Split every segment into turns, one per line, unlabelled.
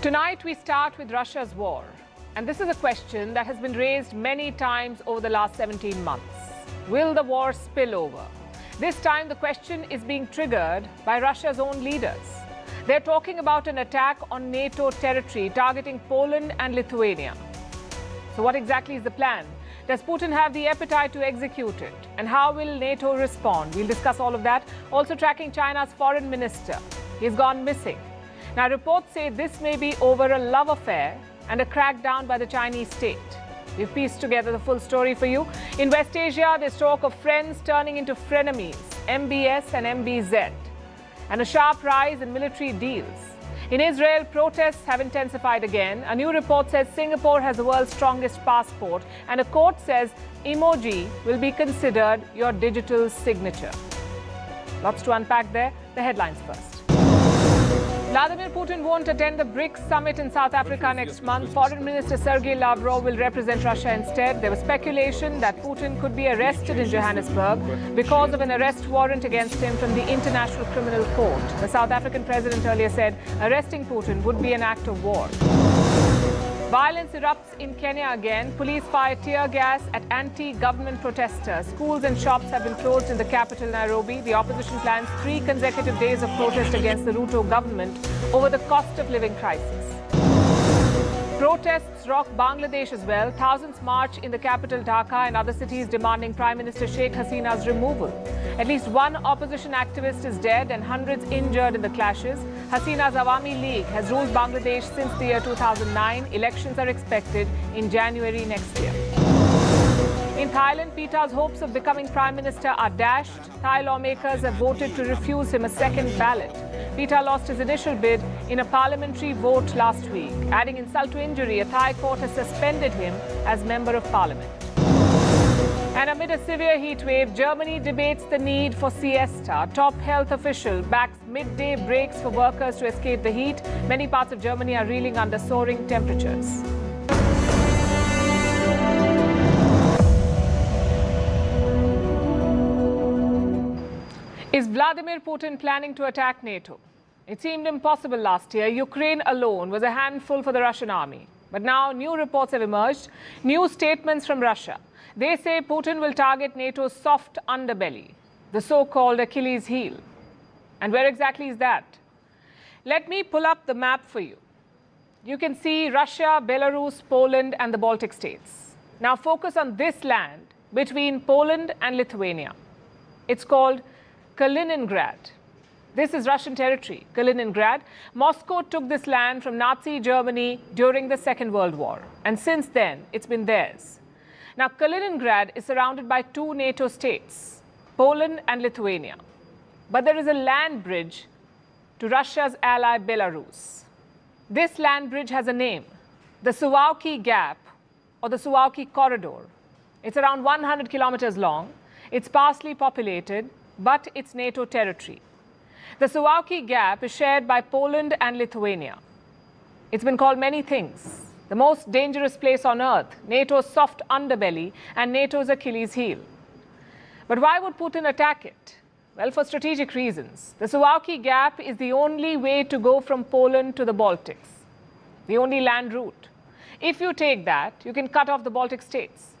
Tonight, we start with Russia's war. And this is a question that has been raised many times over the last 17 months. Will the war spill over? This time, the question is being triggered by Russia's own leaders. They're talking about an attack on NATO territory targeting Poland and Lithuania. So what exactly is the plan? Does Putin have the appetite to execute it? And how will NATO respond? We'll discuss all of that. Also tracking China's foreign minister. He's gone missing. Now, reports say this may be over a love affair and a crackdown by the Chinese state. We've pieced together the full story for you. In West Asia, there's talk of friends turning into frenemies, MBS and MBZ, and a sharp rise in military deals. In Israel, protests have intensified again. A new report says Singapore has the world's strongest passport, and a court says Emoji will be considered your digital signature. Lots to unpack there. The headlines first. Vladimir Putin won't attend the BRICS summit in South Africa next month. Foreign Minister Sergei Lavrov will represent Russia instead. There was speculation that Putin could be arrested in Johannesburg because of an arrest warrant against him from the International Criminal Court. The South African president earlier said arresting Putin would be an act of war. Violence erupts in Kenya again. Police fire tear gas at anti-government protesters. Schools and shops have been closed in the capital, Nairobi. The opposition plans 3 consecutive days of protest against the Ruto government over the cost of living crisis. Protests rock Bangladesh as well. Thousands march in the capital Dhaka and other cities demanding Prime Minister Sheikh Hasina's removal. At least one opposition activist is dead and hundreds injured in the clashes. Hasina's Awami League has ruled Bangladesh since the year 2009. Elections are expected in January next year. In Thailand, Pita's hopes of becoming Prime Minister are dashed. Thai lawmakers have voted to refuse him a second ballot. Pita lost his initial bid in a parliamentary vote last week. Adding insult to injury, a Thai court has suspended him as Member of Parliament. And amid a severe heat wave, Germany debates the need for siesta. Top health official backs midday breaks for workers to escape the heat. Many parts of Germany are reeling under soaring temperatures. Is Vladimir Putin planning to attack NATO? It seemed impossible last year. Ukraine alone was a handful for the Russian army. But now new reports have emerged, new statements from Russia. They say Putin will target NATO's soft underbelly, the so-called Achilles heel. And where exactly is that? Let me pull up the map for you. You can see Russia, Belarus, Poland, and the Baltic states. Now focus on this land between Poland and Lithuania. It's called Kaliningrad. This is Russian territory, Kaliningrad. Moscow took this land from Nazi Germany during the Second World War. And since then, it's been theirs. Now, Kaliningrad is surrounded by 2 NATO states, Poland and Lithuania. But there is a land bridge to Russia's ally, Belarus. This land bridge has a name, the Suwalki Gap or the Suwalki Corridor. It's around 100 kilometers long. It's sparsely populated, but it's NATO territory. The Suwalki Gap is shared by Poland and Lithuania. It's been called many things. The most dangerous place on earth, NATO's soft underbelly, and NATO's Achilles heel. But why would Putin attack it? Well, for strategic reasons. The Suwalki Gap is the only way to go from Poland to the Baltics, the only land route. If you take that, you can cut off the Baltic states.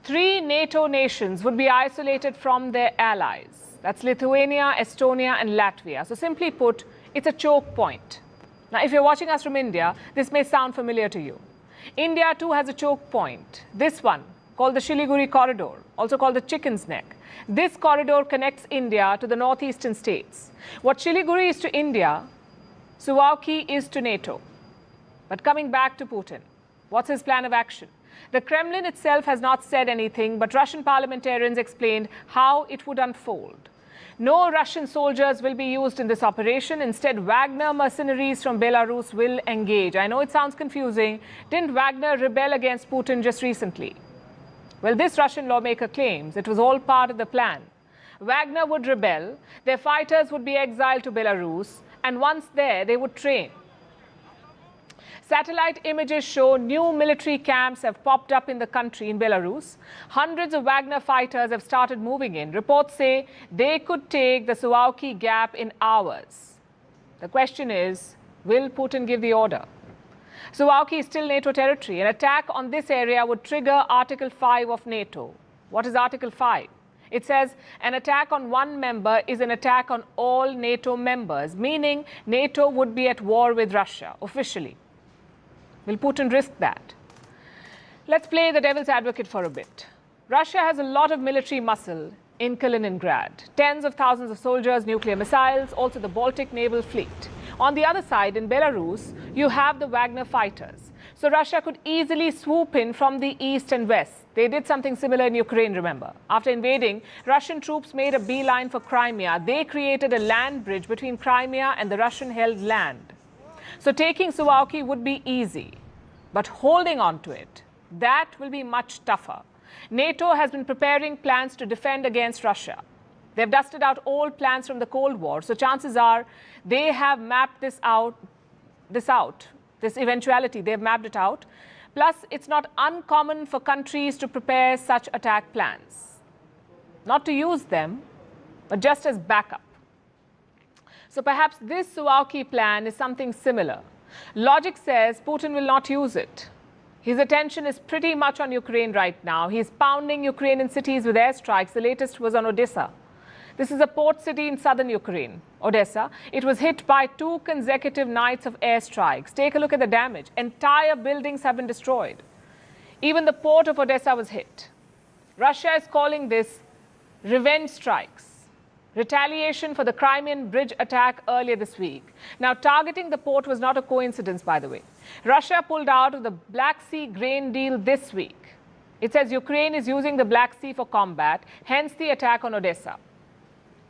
3 NATO nations would be isolated from their allies. That's Lithuania, Estonia, and Latvia. So simply put, it's a choke point. Now, if you're watching us from India, this may sound familiar to you. India, too, has a choke point. This one, called the Siliguri Corridor, also called the Chicken's Neck. This corridor connects India to the northeastern states. What Siliguri is to India, Suwalki is to NATO. But coming back to Putin, what's his plan of action? The Kremlin itself has not said anything, but Russian parliamentarians explained how it would unfold. No Russian soldiers will be used in this operation. Instead, Wagner mercenaries from Belarus will engage. I know it sounds confusing. Didn't Wagner rebel against Putin just recently? Well, this Russian lawmaker claims it was all part of the plan. Wagner would rebel, their fighters would be exiled to Belarus, and once there, they would train. Satellite images show new military camps have popped up in the country in Belarus. Hundreds of Wagner fighters have started moving in. Reports say they could take the Suwalki Gap in hours. The question is, will Putin give the order? Suwałki is still NATO territory. An attack on this area would trigger Article 5 of NATO. What is Article 5? It says an attack on one member is an attack on all NATO members, meaning NATO would be at war with Russia, officially. Will Putin risk that? Let's play the devil's advocate for a bit. Russia has a lot of military muscle in Kaliningrad. Tens of thousands of soldiers, nuclear missiles, also the Baltic naval fleet. On the other side, in Belarus, you have the Wagner fighters. So Russia could easily swoop in from the east and west. They did something similar in Ukraine, remember. After invading, Russian troops made a beeline for Crimea. They created a land bridge between Crimea and the Russian-held land. So taking Suwałki would be easy. But holding on to it, that will be much tougher. NATO has been preparing plans to defend against Russia. They've dusted out old plans from the Cold War, so chances are they have mapped this eventuality, they've mapped it out. Plus, it's not uncommon for countries to prepare such attack plans. Not to use them, but just as backup. So perhaps this Suwałki plan is something similar. Logic says Putin will not use it. His attention is pretty much on Ukraine right now. He's pounding Ukrainian cities with airstrikes. The latest was on Odessa. This is a port city in southern Ukraine, Odessa. It was hit by 2 consecutive nights of airstrikes. Take a look at the damage. Entire buildings have been destroyed. Even the port of Odessa was hit. Russia is calling this revenge strikes. Retaliation for the Crimean bridge attack earlier this week. Now, targeting the port was not a coincidence, by the way. Russia pulled out of the Black Sea grain deal this week. It says Ukraine is using the Black Sea for combat, hence the attack on Odessa.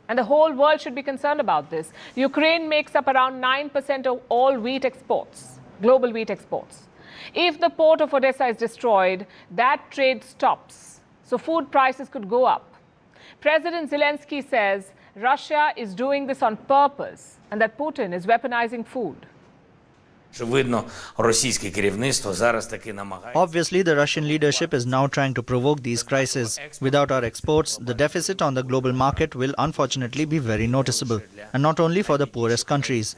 And the whole world should be concerned about this. Ukraine makes up around 9% of all wheat exports, global wheat exports. If the port of Odessa is destroyed, that trade stops. So food prices could go up. President Zelensky says Russia is doing this on purpose and that Putin is weaponizing food.
Obviously, the Russian leadership is now trying to provoke these crises. Without our exports, the deficit on the global market will unfortunately be very noticeable. And not only for the poorest countries.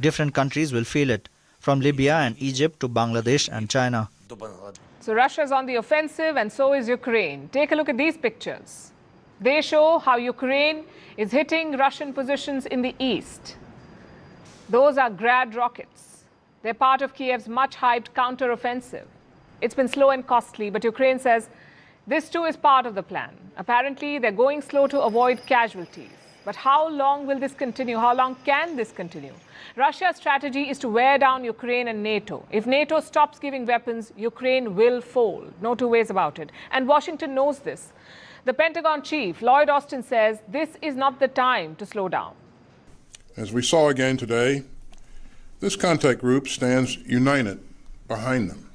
Different countries will feel it, from Libya and Egypt to Bangladesh and China.
So Russia is on the offensive and so is Ukraine. Take a look at these pictures. They show how Ukraine is hitting Russian positions in the east. Those are Grad rockets. They're part of Kiev's much-hyped counter-offensive. It's been slow and costly, but Ukraine says this too is part of the plan. Apparently, they're going slow to avoid casualties. But how long will this continue? How long can this continue? Russia's strategy is to wear down Ukraine and NATO. If NATO stops giving weapons, Ukraine will fold. No two ways about it. And Washington knows this. The Pentagon chief, Lloyd Austin, says this is not the time to slow down.
As we saw again today, this contact group stands united behind them.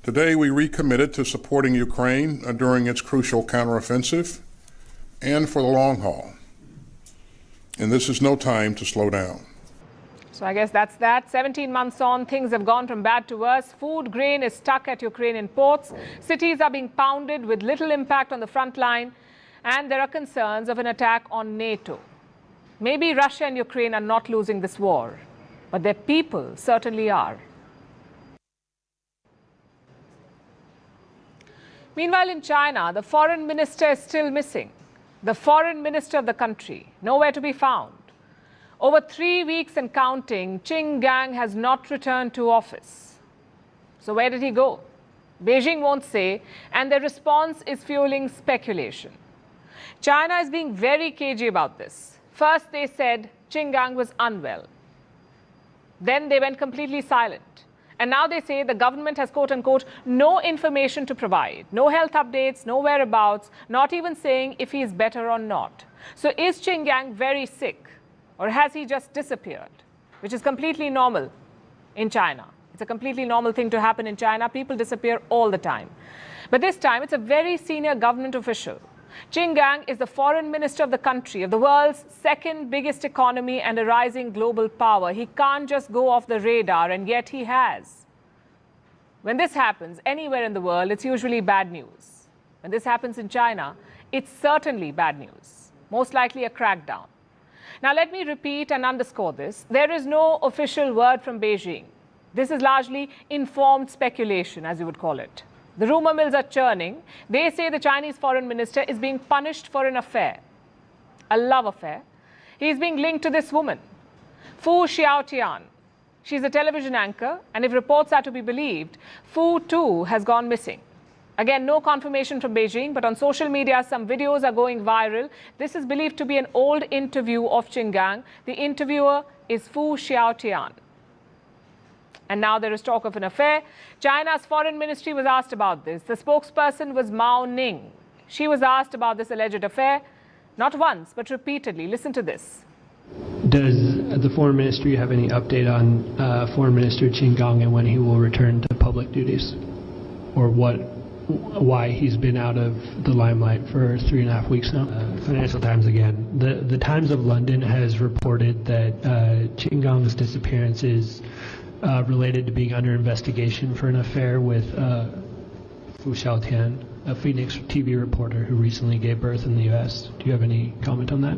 Today, we recommitted to supporting Ukraine during its crucial counteroffensive and for the long haul. And this is no time to slow down.
So I guess that's that. 17 months on, things have gone from bad to worse. Food grain is stuck at Ukrainian ports. Cities are being pounded with little impact on the front line. And there are concerns of an attack on NATO. Maybe Russia and Ukraine are not losing this war, but their people certainly are. Meanwhile, in China, the foreign minister is still missing. The foreign minister of the country, nowhere to be found. Over 3 weeks and counting, Qin Gang has not returned to office. So where did he go? Beijing won't say, and their response is fueling speculation. China is being very cagey about this. First, they said Qin Gang was unwell. Then they went completely silent. And now they say the government has, quote unquote, no information to provide. No health updates, no whereabouts, not even saying if he is better or not. So is Qin Gang very sick? Or has he just disappeared? Which is completely normal in China. It's a completely normal thing to happen in China. People disappear all the time. But this time, it's a very senior government official. Qin Gang is the foreign minister of the country, of the world's second biggest economy and a rising global power. He can't just go off the radar, and yet he has. When this happens anywhere in the world, it's usually bad news. When this happens in China, it's certainly bad news. Most likely a crackdown. Now, let me repeat and underscore this. There is no official word from Beijing. This is largely informed speculation, as you would call it. The rumor mills are churning. They say the Chinese foreign minister is being punished for an affair, a love affair. He is being linked to this woman, Fu Xiaotian. She's a television anchor, and if reports are to be believed, Fu too has gone missing. Again, no confirmation from Beijing, but on social media, some videos are going viral. This is believed to be an old interview of Qin Gang. The interviewer is Fu Xiaotian. And now there is talk of an affair. China's foreign ministry was asked about this. The spokesperson was Mao Ning. She was asked about this alleged affair, not once, but repeatedly. Listen to this.
Does the foreign ministry have any update on Foreign Minister Qin Gang and when he will return to public duties? Or why he's been out of the limelight for 3.5 weeks now? Financial Times again. The Times of London has reported that Qin Gang's disappearance is related to being under investigation for an affair with Fu Xiaotian, a Phoenix TV reporter who recently gave birth in the U.S. Do you have any comment on that?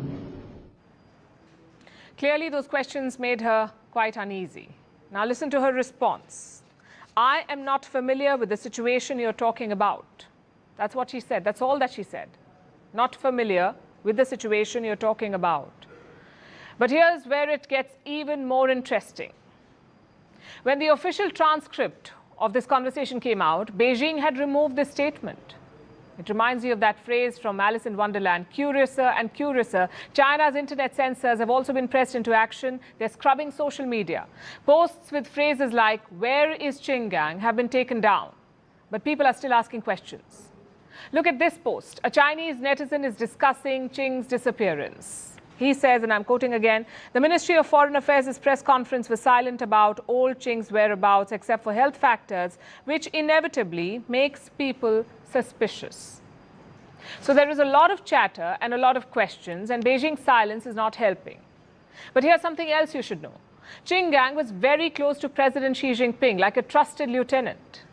Clearly, those questions made her quite uneasy. Now listen to her response. I am not familiar with the situation you're talking about. That's what she said. That's all that she said. Not familiar with the situation you're talking about. But here's where it gets even more interesting. When the official transcript of this conversation came out, Beijing had removed this statement. It reminds you of that phrase from Alice in Wonderland, curiouser and curiouser. China's internet censors have also been pressed into action. They're scrubbing social media. Posts with phrases like, "Where is Qin Gang?" have been taken down. But people are still asking questions. Look at this post. A Chinese netizen is discussing Qing's disappearance. He says, and I'm quoting again, "The Ministry of Foreign Affairs' press conference was silent about old Qing's whereabouts except for health factors, which inevitably makes people suspicious." So there is a lot of chatter and a lot of questions, and Beijing's silence is not helping. But here's something else you should know. Qin Gang was very close to President Xi Jinping, like a trusted lieutenant.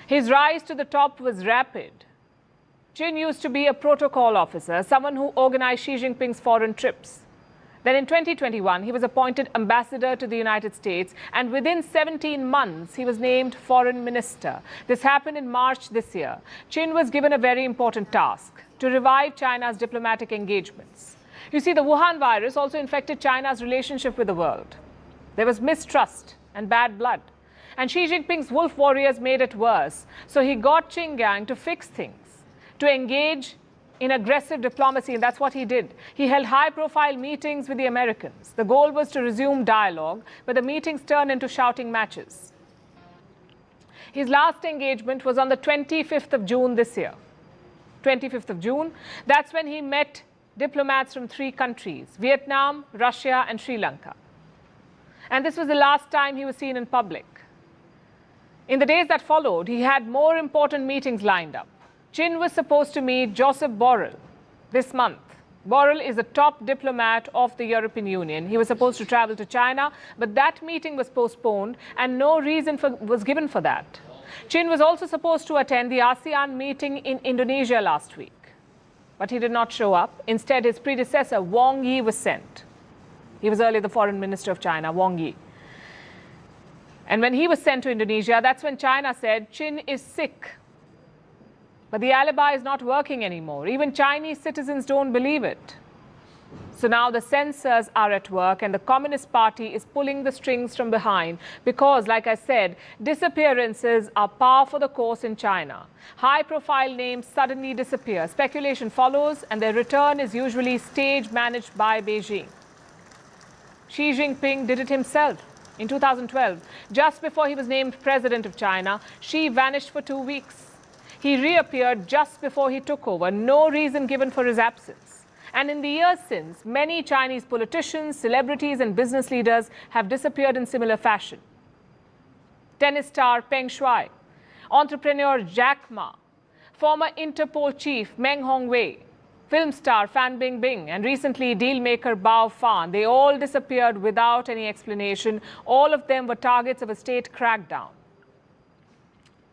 His rise to the top was rapid. Qin used to be a protocol officer, someone who organized Xi Jinping's foreign trips. Then in 2021, he was appointed ambassador to the United States, and within 17 months, he was named foreign minister. This happened in March this year. Qin was given a very important task: to revive China's diplomatic engagements. You see, the Wuhan virus also infected China's relationship with the world. There was mistrust and bad blood. And Xi Jinping's wolf warriors made it worse. So he got Qin Gang to fix things, to engage in aggressive diplomacy, and that's what he did. He held high-profile meetings with the Americans. The goal was to resume dialogue, but the meetings turned into shouting matches. His last engagement was on the 25th of June this year. 25th of June, that's when he met diplomats from 3 countries, Vietnam, Russia, and Sri Lanka. And this was the last time he was seen in public. In the days that followed, he had more important meetings lined up. Qin was supposed to meet Joseph Borrell this month. Borrell is a top diplomat of the European Union. He was supposed to travel to China, but that meeting was postponed and no reason was given for that. Qin was also supposed to attend the ASEAN meeting in Indonesia last week, but he did not show up. Instead, his predecessor, Wang Yi, was sent. He was earlier the foreign minister of China, Wang Yi. And when he was sent to Indonesia, that's when China said Qin is sick. But the alibi is not working anymore. Even Chinese citizens don't believe it. So now the censors are at work, and the Communist Party is pulling the strings from behind because, like I said, disappearances are par for the course in China. High-profile names suddenly disappear. Speculation follows, and their return is usually stage-managed by Beijing. Xi Jinping did it himself. In 2012, just before he was named president of China, Xi vanished for 2 weeks. He reappeared just before he took over, no reason given for his absence. And in the years since, many Chinese politicians, celebrities, and business leaders have disappeared in similar fashion. Tennis star Peng Shuai, entrepreneur Jack Ma, former Interpol chief Meng Hongwei, film star Fan Bingbing, and recently dealmaker Bao Fan, they all disappeared without any explanation. All of them were targets of a state crackdown.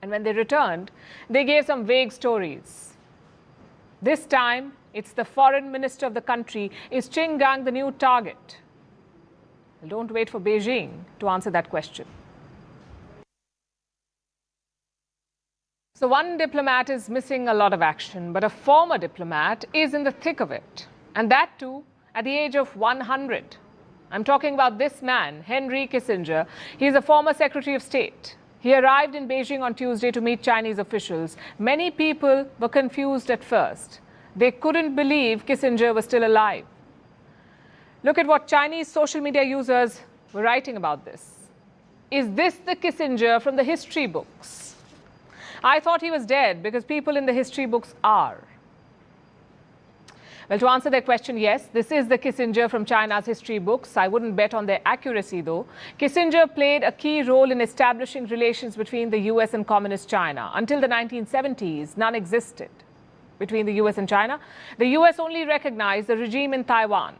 And when they returned, they gave some vague stories. This time, it's the foreign minister of the country. Is Qin Gang the new target? Well, don't wait for Beijing to answer that question. So one diplomat is missing a lot of action, but a former diplomat is in the thick of it. And that too at the age of 100. I'm talking about this man, Henry Kissinger. He's a former Secretary of State. He arrived in Beijing on Tuesday to meet Chinese officials. Many people were confused at first. They couldn't believe Kissinger was still alive. Look at what Chinese social media users were writing about this. Is this the Kissinger from the history books? I thought he was dead because people in the history books are. Well, to answer their question, yes, this is the Kissinger from China's history books. I wouldn't bet on their accuracy, though. Kissinger played a key role in establishing relations between the US and Communist China. Until the 1970s, none existed between the US and China. The US only recognized the regime in Taiwan.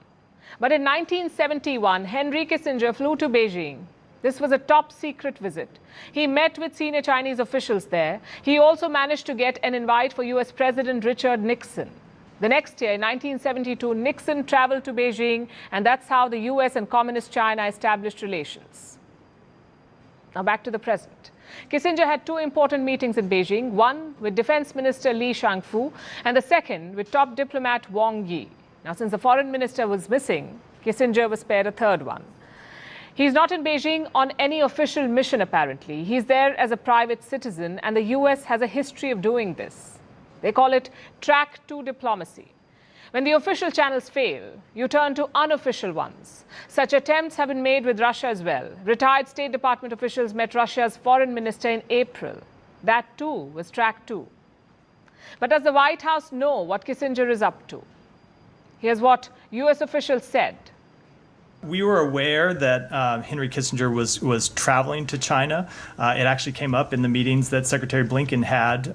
But in 1971, Henry Kissinger flew to Beijing. This was a top-secret visit. He met with senior Chinese officials there. He also managed to get an invite for US President Richard Nixon. The next year, in 1972, Nixon traveled to Beijing, and that's how the US and Communist China established relations. Now back to the present. Kissinger had two important meetings in Beijing, one with Defense Minister Li Shangfu, and the second with top diplomat Wang Yi. Now, since the foreign minister was missing, Kissinger was spared a third one. He's not in Beijing on any official mission, apparently. He's there as a private citizen, and the US has a history of doing this. They call it track 2 diplomacy. When the official channels fail, you turn to unofficial ones. Such attempts have been made with Russia as well. Retired State Department officials met Russia's foreign minister in April. That too was track 2. But does the White House know what Kissinger is up to? Here's what US officials said.
We were aware that Henry Kissinger was traveling to China. It actually came up in the meetings that Secretary Blinken had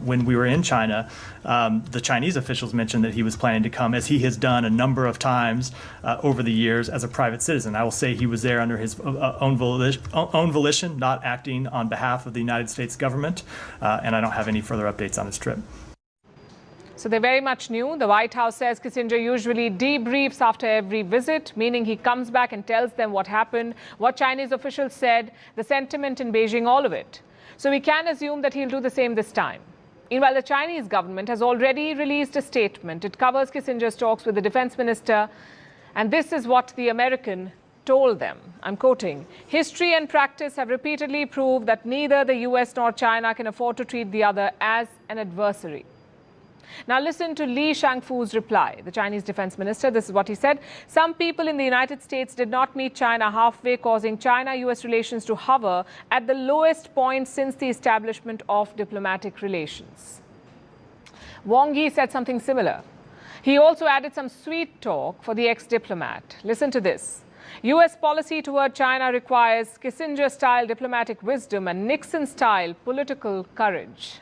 when we were in China. The Chinese officials mentioned that he was planning to come, as he has done a number of times over the years as a private citizen. I will say he was there under his own volition, not acting on behalf of the United States government, and I don't have any further updates on his trip.
So they're very much new. The White House says Kissinger usually debriefs after every visit, meaning he comes back and tells them what happened, what Chinese officials said, the sentiment in Beijing, all of it. So we can assume that he'll do the same this time. Meanwhile, the Chinese government has already released a statement. It covers Kissinger's talks with the defense minister. And this is what the American told them. I'm quoting, "History and practice have repeatedly proved that neither the US nor China can afford to treat the other as an adversary." Now listen to Li Shangfu's reply, the Chinese defense minister. This is what he said. "Some people in the United States did not meet China halfway, causing China-US relations to hover at the lowest point since the establishment of diplomatic relations." Wang Yi said something similar. He also added some sweet talk for the ex-diplomat. Listen to this. "US policy toward China requires Kissinger-style diplomatic wisdom and Nixon-style political courage."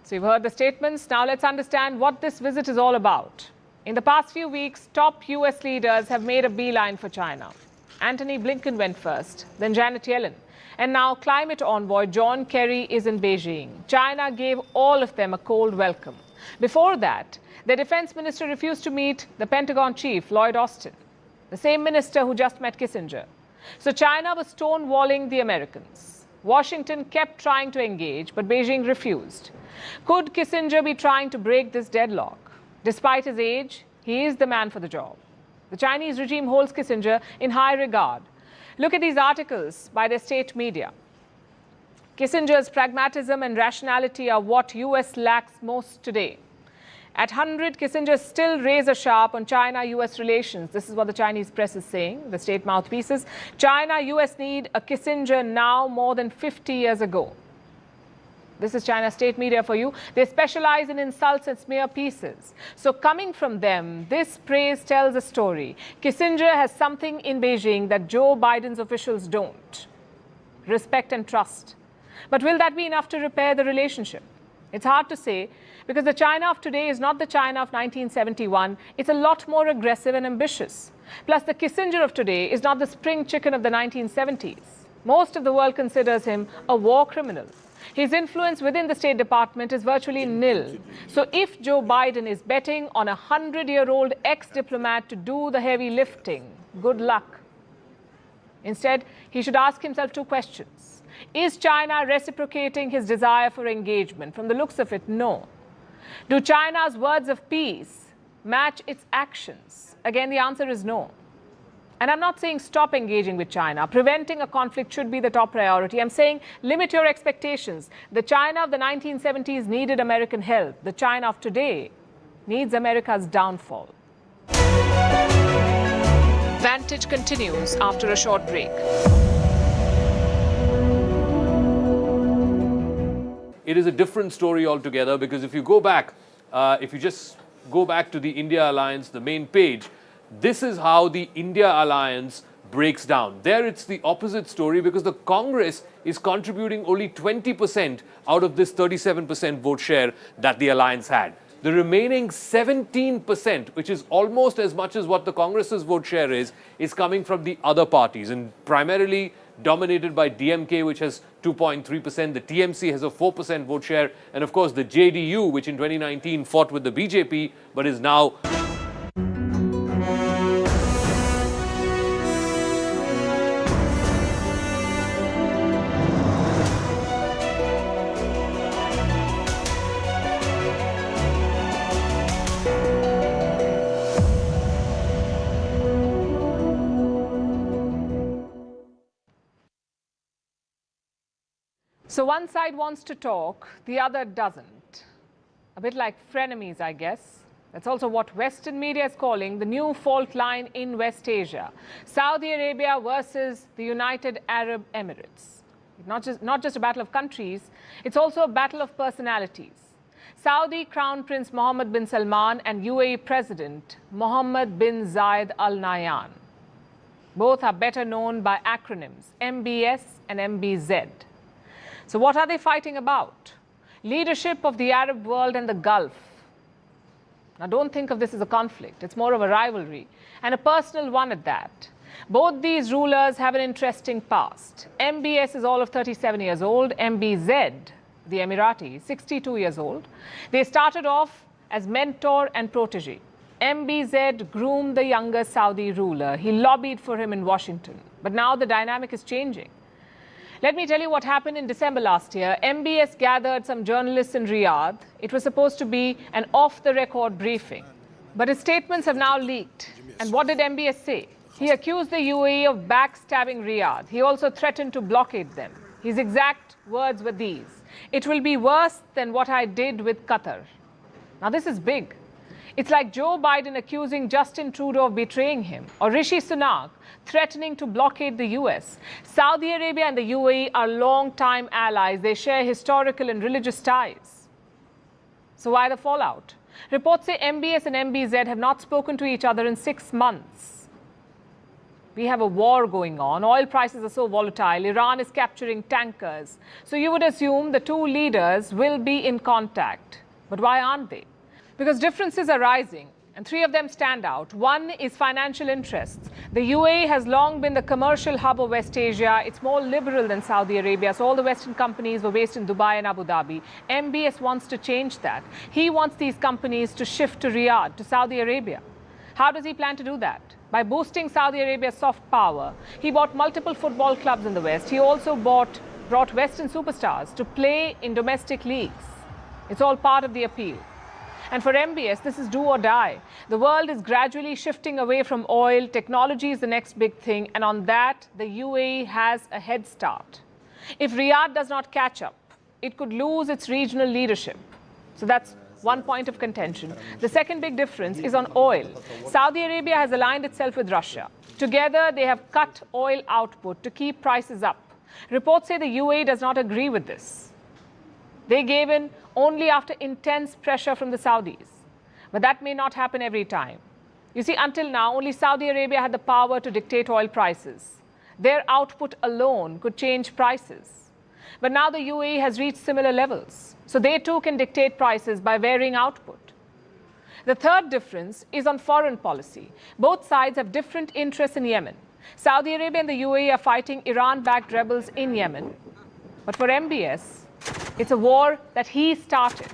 So you've heard the statements. Now let's understand what this visit is all about. In the past few weeks, top US leaders have made a beeline for China. Antony Blinken went first, then Janet Yellen. And now climate envoy John Kerry is in Beijing. China gave all of them a cold welcome. Before that, the defense minister refused to meet the Pentagon chief, Lloyd Austin, the same minister who just met Kissinger. So China was stonewalling the Americans. Washington kept trying to engage, but Beijing refused. Could Kissinger be trying to break this deadlock? Despite his age, he is the man for the job. The Chinese regime holds Kissinger in high regard. Look at these articles by their state media. Kissinger's pragmatism and rationality are what US lacks most today. At 100, Kissinger still razor sharp on China-US relations. This is what the Chinese press is saying, the state mouthpieces. China-US need a Kissinger now more than 50 years ago. This is China's state media for you. They specialize in insults and smear pieces. So coming from them, this praise tells a story. Kissinger has something in Beijing that Joe Biden's officials don't. Respect and trust. But will that be enough to repair the relationship? It's hard to say, because the China of today is not the China of 1971. It's a lot more aggressive and ambitious. Plus, the Kissinger of today is not the spring chicken of the 1970s. Most of the world considers him a war criminal. His influence within the State Department is virtually nil. So if Joe Biden is betting on a 100-year-old ex-diplomat to do the heavy lifting, good luck. Instead, he should ask himself two questions. Is China reciprocating his desire for engagement? From the looks of it, no. Do China's words of peace match its actions? Again, the answer is no. And I'm not saying stop engaging with China. Preventing a conflict should be the top priority. I'm saying limit your expectations. The China of the 1970s needed American help. The China of today needs America's downfall. Vantage continues after a short break.
It is a different story altogether, because if you go back, if you just go back to the India alliance, the main page, this is how the India alliance breaks down. There it's the opposite story, because the Congress is contributing only 20% out of this 37% vote share that the alliance had. The remaining 17%, which is almost as much as what the Congress's vote share is coming from the other parties, and primarily dominated by DMK, which has 2.3%. The TMC has a 4% vote share. And of course, the JDU, which in 2019 fought with the BJP, but is now...
So one side wants to talk, the other doesn't. A bit like frenemies, I guess. That's also what Western media is calling the new fault line in West Asia. Saudi Arabia versus the United Arab Emirates. Not just a battle of countries, it's also a battle of personalities. Saudi Crown Prince Mohammed bin Salman and UAE President Mohammed bin Zayed Al Nahyan. Both are better known by acronyms MBS and MBZ. So what are they fighting about? Leadership of the Arab world and the Gulf. Now don't think of this as a conflict. It's more of a rivalry, and a personal one at that. Both these rulers have an interesting past. MBS is all of 37 years old. MBZ, the Emirati, 62 years old. They started off as mentor and protege. MBZ groomed the younger Saudi ruler. He lobbied for him in Washington. But now the dynamic is changing. Let me tell you what happened in December last year. MBS gathered some journalists in Riyadh. It was supposed to be an off-the-record briefing. But his statements have now leaked. And what did MBS say? He accused the UAE of backstabbing Riyadh. He also threatened to blockade them. His exact words were these: "It will be worse than what I did with Qatar." Now this is big. It's like Joe Biden accusing Justin Trudeau of betraying him, or Rishi Sunak threatening to blockade the US. Saudi Arabia and the UAE are long-time allies. They share historical and religious ties. So why the fallout? Reports say MBS and MBZ have not spoken to each other in 6 months. We have a war going on. Oil prices are so volatile. Iran is capturing tankers. So you would assume the two leaders will be in contact. But why aren't they? Because differences are rising, and 3 of them stand out. One is financial interests. The UAE has long been the commercial hub of West Asia. It's more liberal than Saudi Arabia, so all the Western companies were based in Dubai and Abu Dhabi. MBS wants to change that. He wants these companies to shift to Riyadh, to Saudi Arabia. How does he plan to do that? By boosting Saudi Arabia's soft power. He bought multiple football clubs in the West. He also brought Western superstars to play in domestic leagues. It's all part of the appeal. And for MBS, this is do or die. The world is gradually shifting away from oil. Technology is the next big thing. And on that, the UAE has a head start. If Riyadh does not catch up, it could lose its regional leadership. So that's one point of contention. The second big difference is on oil. Saudi Arabia has aligned itself with Russia. Together, they have cut oil output to keep prices up. Reports say the UAE does not agree with this. They gave in only after intense pressure from the Saudis. But that may not happen every time. You see, until now, only Saudi Arabia had the power to dictate oil prices. Their output alone could change prices. But now the UAE has reached similar levels. So they too can dictate prices by varying output. The third difference is on foreign policy. Both sides have different interests in Yemen. Saudi Arabia and the UAE are fighting Iran-backed rebels in Yemen. But for MBS, it's a war that he started.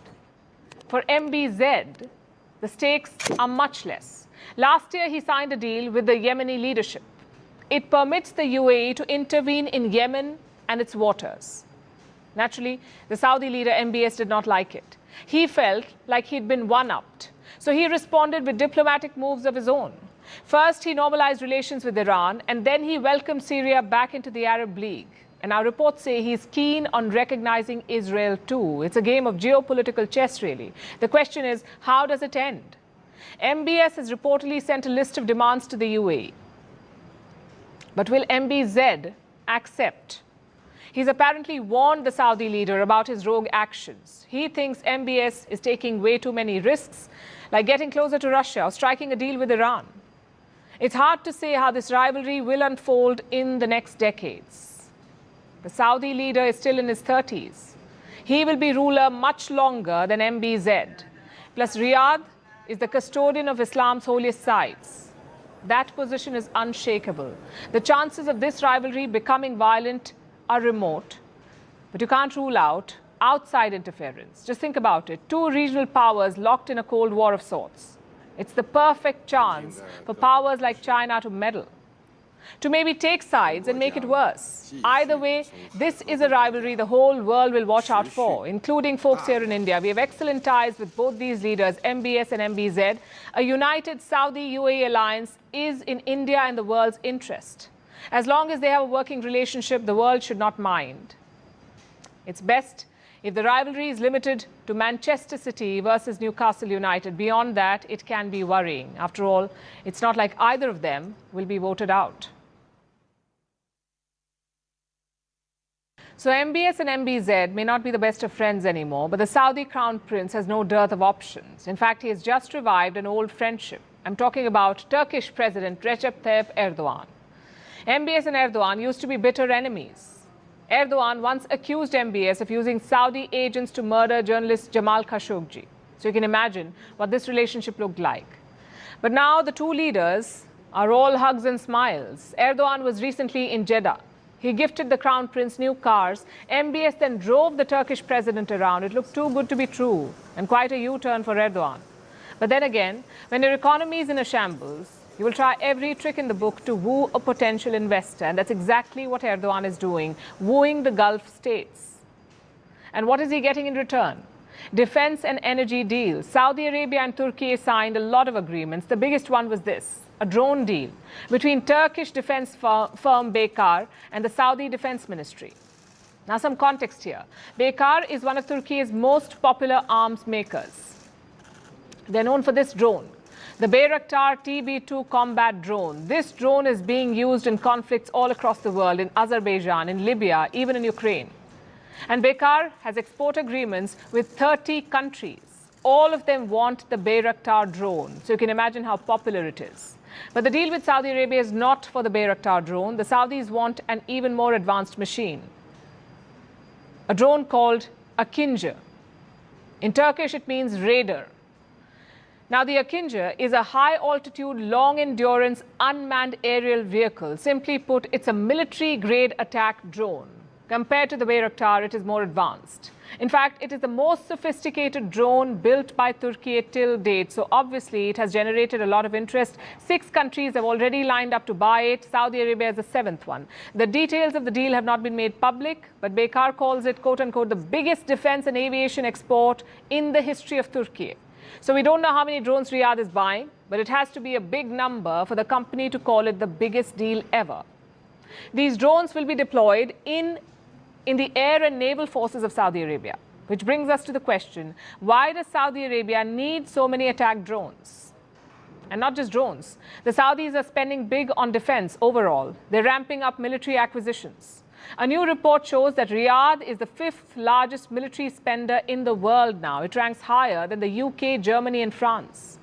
For MBZ, the stakes are much less. Last year, he signed a deal with the Yemeni leadership. It permits the UAE to intervene in Yemen and its waters. Naturally, the Saudi leader MBS did not like it. He felt like he'd been one-upped. So he responded with diplomatic moves of his own. First, he normalized relations with Iran, and then he welcomed Syria back into the Arab League. And our reports say he's keen on recognizing Israel too. It's a game of geopolitical chess, really. The question is, how does it end? MBS has reportedly sent a list of demands to the UAE. But will MBZ accept? He's apparently warned the Saudi leader about his rogue actions. He thinks MBS is taking way too many risks, like getting closer to Russia or striking a deal with Iran. It's hard to say how this rivalry will unfold in the next decades. The Saudi leader is still in his 30s. He will be ruler much longer than MBZ. Plus, Riyadh is the custodian of Islam's holiest sites. That position is unshakable. The chances of this rivalry becoming violent are remote, but you can't rule out outside interference. Just think about it. Two regional powers locked in a Cold War of sorts. It's the perfect chance for powers like China to meddle, to maybe take sides and make it worse. Either way, this is a rivalry the whole world will watch out for, including folks here in India. We have excellent ties with both these leaders, MBS and MBZ. A united Saudi-UAE alliance is in India and the world's interest. As long as they have a working relationship, the world should not mind. It's best if the rivalry is limited to Manchester City versus Newcastle United. Beyond that, it can be worrying. After all, it's not like either of them will be voted out. So MBS and MBZ may not be the best of friends anymore, but the Saudi Crown Prince has no dearth of options. In fact, he has just revived an old friendship. I'm talking about Turkish President Recep Tayyip Erdogan. MBS and Erdogan used to be bitter enemies. Erdogan once accused MBS of using Saudi agents to murder journalist Jamal Khashoggi. So you can imagine what this relationship looked like. But now the two leaders are all hugs and smiles. Erdogan was recently in Jeddah. He gifted the Crown Prince new cars. MBS then drove the Turkish president around. It looked too good to be true, and quite a U-turn for Erdogan. But then again, when your economy is in a shambles, you will try every trick in the book to woo a potential investor. And that's exactly what Erdogan is doing, wooing the Gulf states. And what is he getting in return? Defense and energy deals. Saudi Arabia and Turkey signed a lot of agreements. The biggest one was this, a drone deal between Turkish defense firm Baykar and the Saudi Defense Ministry. Now, some context here. Baykar is one of Turkey's most popular arms makers. They're known for this drone, the Bayraktar TB2 combat drone. This drone is being used in conflicts all across the world, in Azerbaijan, in Libya, even in Ukraine. And Baykar has export agreements with 30 countries. All of them want the Bayraktar drone, so you can imagine how popular it is. But the deal with Saudi Arabia is not for the Bayraktar drone. The Saudis want an even more advanced machine, a drone called Akinci. In Turkish, it means raider. Now, the Akinci is a high-altitude, long-endurance, unmanned aerial vehicle. Simply put, it's a military-grade attack drone. Compared to the Bayraktar, it is more advanced. In fact, it is the most sophisticated drone built by Turkey till date. So obviously, it has generated a lot of interest. 6 countries have already lined up to buy it. Saudi Arabia is the 7th one. The details of the deal have not been made public, but Baykar calls it, quote-unquote, the biggest defense and aviation export in the history of Turkey. So we don't know how many drones Riyadh is buying, but it has to be a big number for the company to call it the biggest deal ever. These drones will be deployed in the air and naval forces of Saudi Arabia, which brings us to the question, why does Saudi Arabia need so many attack drones? And not just drones. The Saudis are spending big on defense overall. They're ramping up military acquisitions. A new report shows that Riyadh is the 5th largest military spender in the world now. It ranks higher than the UK, Germany, and France.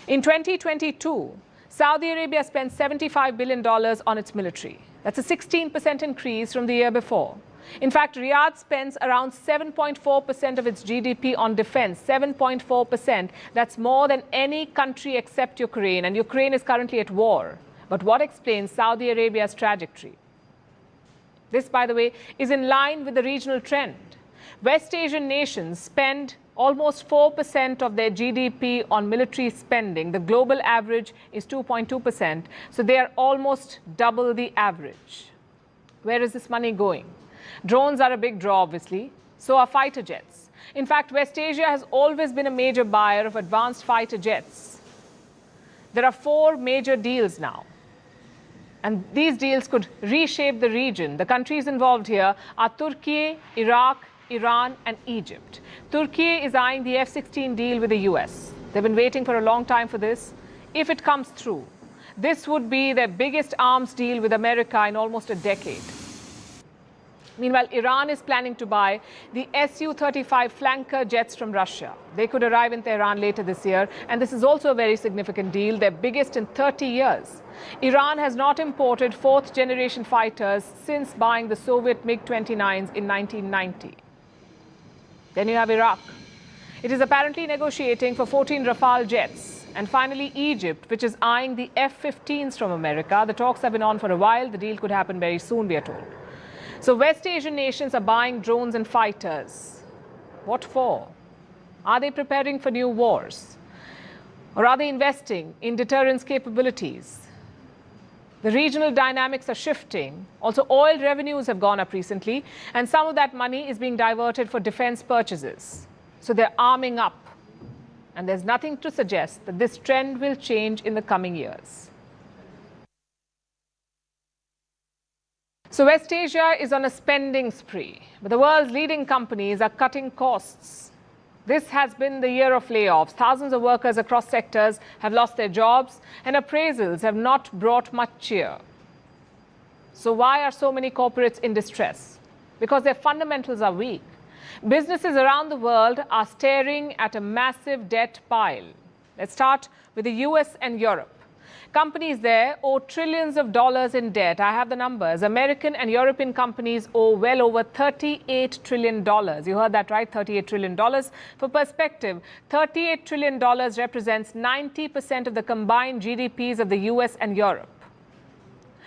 In 2022, Saudi Arabia spent $75 billion on its military. That's a 16% increase from the year before. In fact, Riyadh spends around 7.4% of its GDP on defense, 7.4%. That's more than any country except Ukraine, and Ukraine is currently at war. But what explains Saudi Arabia's trajectory? This, by the way, is in line with the regional trend. West Asian nations spend almost 4% of their GDP on military spending. The global average is 2.2%, so they are almost double the average. Where is this money going? Drones are a big draw, obviously. So are fighter jets. In fact, West Asia has always been a major buyer of advanced fighter jets. There are 4 major deals now. And these deals could reshape the region. The countries involved here are Turkey, Iraq, Iran, and Egypt. Turkey is eyeing the F-16 deal with the US. They've been waiting for a long time for this. If it comes through, this would be their biggest arms deal with America in almost a decade. Meanwhile, Iran is planning to buy the Su-35 flanker jets from Russia. They could arrive in Tehran later this year, and this is also a very significant deal, their biggest in 30 years. Iran has not imported 4th-generation fighters since buying the Soviet MiG-29s in 1990. Then you have Iraq. It is apparently negotiating for 14 Rafale jets. And finally, Egypt, which is eyeing the F-15s from America. The talks have been on for a while. The deal could happen very soon, we are told. So West Asian nations are buying drones and fighters. What for? Are they preparing for new wars? Or are they investing in deterrence capabilities? The regional dynamics are shifting. Also, oil revenues have gone up recently, and some of that money is being diverted for defense purchases. So they're arming up. And there's nothing to suggest that this trend will change in the coming years. So West Asia is on a spending spree, but the world's leading companies are cutting costs. This has been the year of layoffs. Thousands of workers across sectors have lost their jobs, and appraisals have not brought much cheer. So why are so many corporates in distress? Because their fundamentals are weak. Businesses around the world are staring at a massive debt pile. Let's start with the US and Europe. Companies there owe trillions of dollars in debt. I have the numbers. American and European companies owe well over $38 trillion. You heard that right, $38 trillion. For perspective, $38 trillion represents 90% of the combined GDPs of the US and Europe.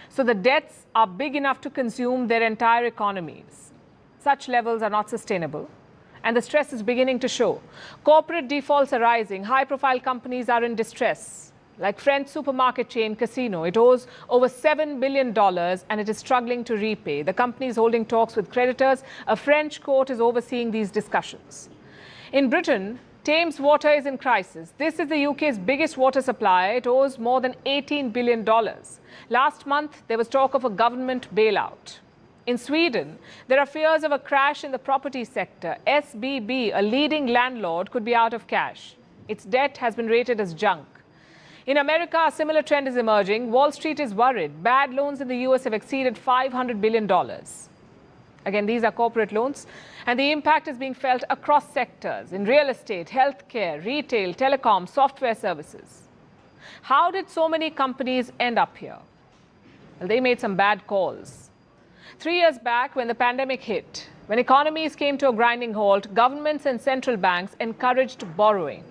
So the debts are big enough to consume their entire economies. Such levels are not sustainable, and the stress is beginning to show. Corporate defaults are rising. High-profile companies are in distress. Like French supermarket chain Casino, it owes over $7 billion and it is struggling to repay. The company is holding talks with creditors. A French court is overseeing these discussions. In Britain, Thames Water is in crisis. This is the UK's biggest water supplier. It owes more than $18 billion. Last month, there was talk of a government bailout. In Sweden, there are fears of a crash in the property sector. SBB, a leading landlord, could be out of cash. Its debt has been rated as junk. In America, a similar trend is emerging. Wall Street is worried. Bad loans in the US have exceeded $500 billion. Again, these are corporate loans, and the impact is being felt across sectors in real estate, healthcare, retail, telecom, software services. How did so many companies end up here? Well, they made some bad calls. 3 years back, when the pandemic hit, when economies came to a grinding halt, governments and central banks encouraged borrowing.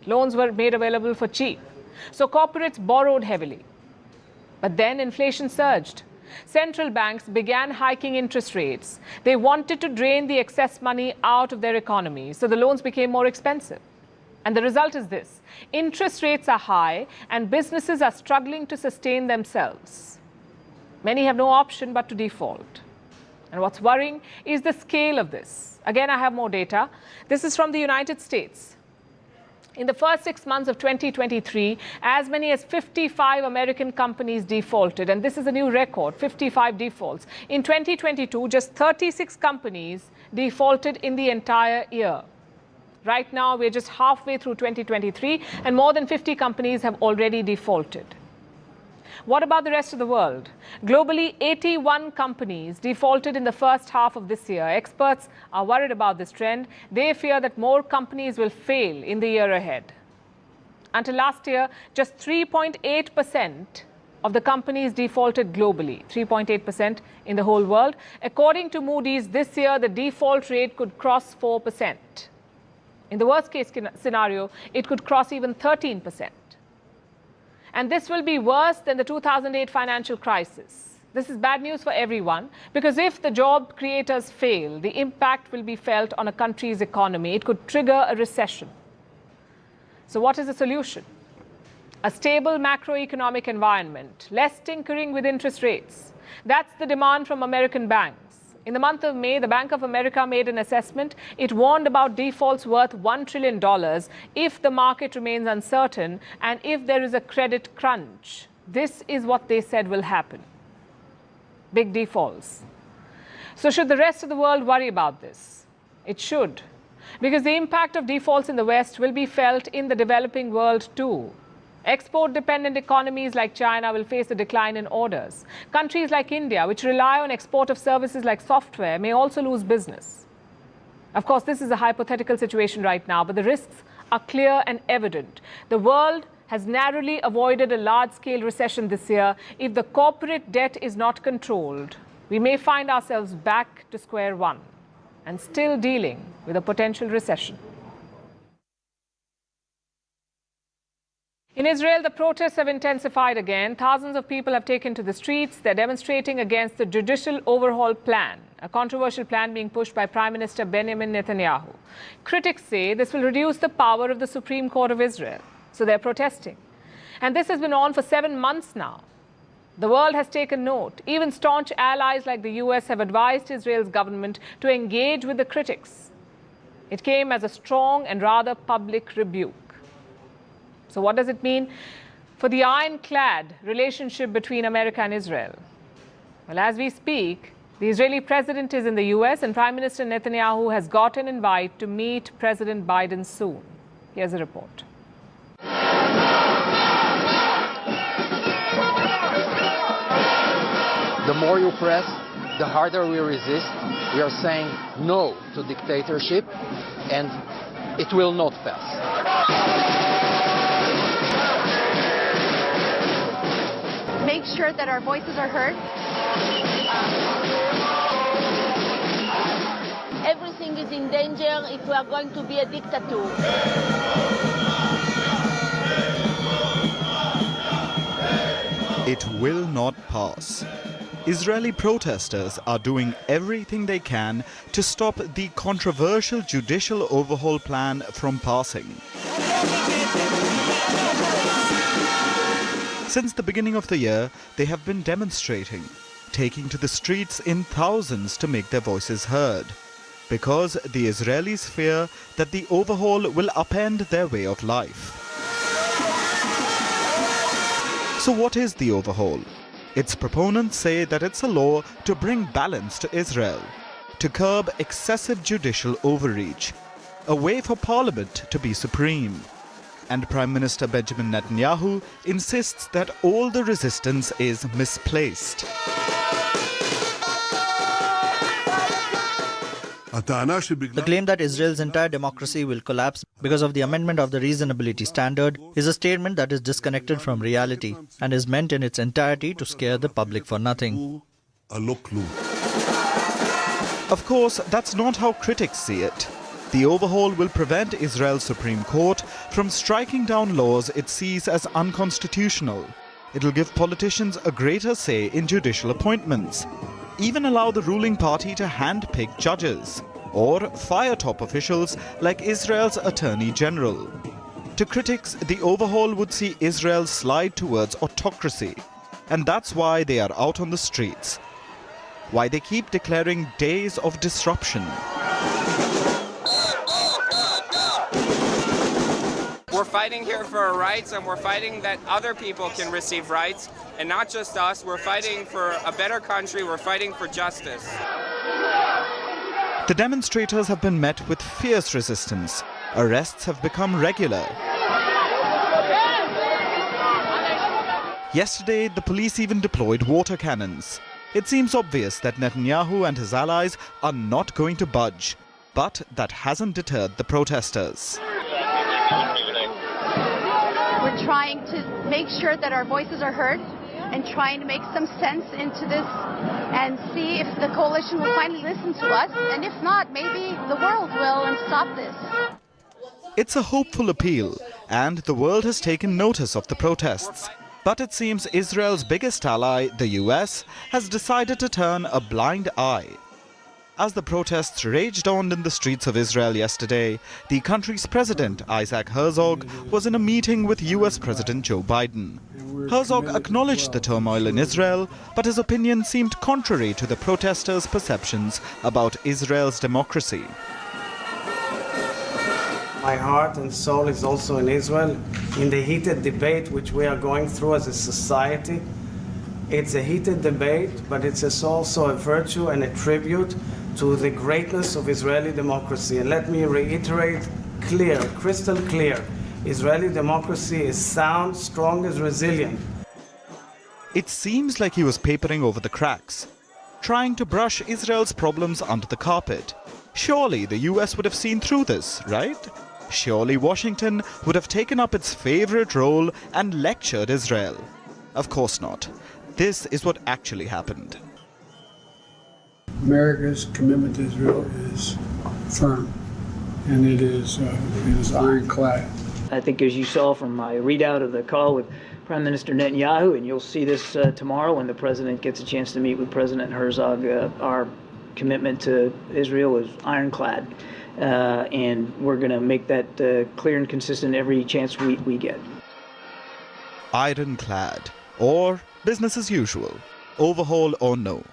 Loans were made available for cheap. So corporates borrowed heavily. But then inflation surged. Central banks began hiking interest rates. They wanted to drain the excess money out of their economy, so the loans became more expensive. And the result is this: interest rates are high and businesses are struggling to sustain themselves. Many have no option but to default. And what's worrying is the scale of this. Again, I have more data. This is from the United States. In the first 6 months of 2023, as many as 55 American companies defaulted, and this is a new record, 55 defaults. In 2022, just 36 companies defaulted in the entire year. Right now, we're just halfway through 2023, and more than 50 companies have already defaulted. What about the rest of the world? Globally, 81 companies defaulted in the first half of this year. Experts are worried about this trend. They fear that more companies will fail in the year ahead. Until last year, just 3.8% of the companies defaulted globally, 3.8% in the whole world. According to Moody's, this year the default rate could cross 4%. In the worst case scenario, it could cross even 13%. And this will be worse than the 2008 financial crisis. This is bad news for everyone, because if the job creators fail, the impact will be felt on a country's economy. It could trigger a recession. So what is the solution? A stable macroeconomic environment, less tinkering with interest rates. That's the demand from American banks. In the month of May, the Bank of America made an assessment. It warned about defaults worth $1 trillion if the market remains uncertain and if there is a credit crunch. This is what they said will happen. Big defaults. So should the rest of the world worry about this? It should, because the impact of defaults in the West will be felt in the developing world too. Export-dependent economies like China will face a decline in orders. Countries like India, which rely on export of services like software, may also lose business. Of course, this is a hypothetical situation right now, but the risks are clear and evident. The world has narrowly avoided a large-scale recession this year. If the corporate debt is not controlled, we may find ourselves back to square one and still dealing with a potential recession. In Israel, the protests have intensified again. Thousands of people have taken to the streets. They're demonstrating against the judicial overhaul plan, a controversial plan being pushed by Prime Minister Benjamin Netanyahu. Critics say this will reduce the power of the Supreme Court of Israel. So they're protesting. And this has been on for 7 months now. The world has taken note. Even staunch allies like the US have advised Israel's government to engage with the critics. It came as a strong and rather public rebuke. So what does it mean for the ironclad relationship between America and Israel? Well, as we speak, the Israeli president is in the US and Prime Minister Netanyahu has got an invite to meet President Biden soon. Here's a report.
The more you press, the harder we resist. We are saying no to dictatorship, and it will not pass.
Make sure that our voices are heard.
Everything is in danger if we are going to be a dictator.
It will not pass. Israeli protesters are doing everything they can to stop the controversial judicial overhaul plan from passing. Since the beginning of the year, they have been demonstrating, taking to the streets in thousands to make their voices heard, because the Israelis fear that the overhaul will upend their way of life. So what is the overhaul? Its proponents say that it's a law to bring balance to Israel, to curb excessive judicial overreach, a way for parliament to be supreme. And Prime Minister Benjamin Netanyahu insists that all the resistance is misplaced.
The claim that Israel's entire democracy will collapse because of the amendment of the reasonability standard is a statement that is disconnected from reality and is meant in its entirety to scare the public for nothing.
Of course, that's not how critics see it. The overhaul will prevent Israel's Supreme Court from striking down laws it sees as unconstitutional. It will give politicians a greater say in judicial appointments, even allow the ruling party to hand-pick judges, or fire top officials like Israel's Attorney General. To critics, the overhaul would see Israel slide towards autocracy, and that's why they are out on the streets. Why they keep declaring days of disruption.
We're fighting here for our rights, and we're fighting that other people can receive rights, and not just us. We're fighting for a better country. We're fighting for justice.
The demonstrators have been met with fierce resistance. Arrests have become regular. Yesterday, the police even deployed water cannons. It seems obvious that Netanyahu and his allies are not going to budge, but that hasn't deterred the protesters.
We're trying to make sure that our voices are heard and trying to make some sense into this and see if the coalition will finally listen to us, and if not, maybe the world will and stop this.
It's a hopeful appeal, and the world has taken notice of the protests. But it seems Israel's biggest ally, the US, has decided to turn a blind eye. As the protests raged on in the streets of Israel yesterday, the country's president, Isaac Herzog, was in a meeting with US President Joe Biden. Herzog acknowledged the turmoil in Israel, but his opinion seemed contrary to the protesters' perceptions about Israel's democracy.
My heart and soul is also in Israel. In the heated debate which we are going through as a society, it's a heated debate, but it's also a virtue and a tribute to the greatness of Israeli democracy. And let me reiterate clear, crystal clear, Israeli democracy is sound, strong, and resilient.
It seems like he was papering over the cracks, trying to brush Israel's problems under the carpet. Surely the US would have seen through this, right? Surely Washington would have taken up its favorite role and lectured Israel. Of course not. This is what actually happened.
America's commitment to Israel is firm, and it is ironclad.
I think, as you saw from my readout of the call with Prime Minister Netanyahu, and you'll see this tomorrow when the president gets a chance to meet with President Herzog, our commitment to Israel is ironclad, and we're going to make that clear and consistent every chance we get.
Ironclad, or business as usual, overhaul or no.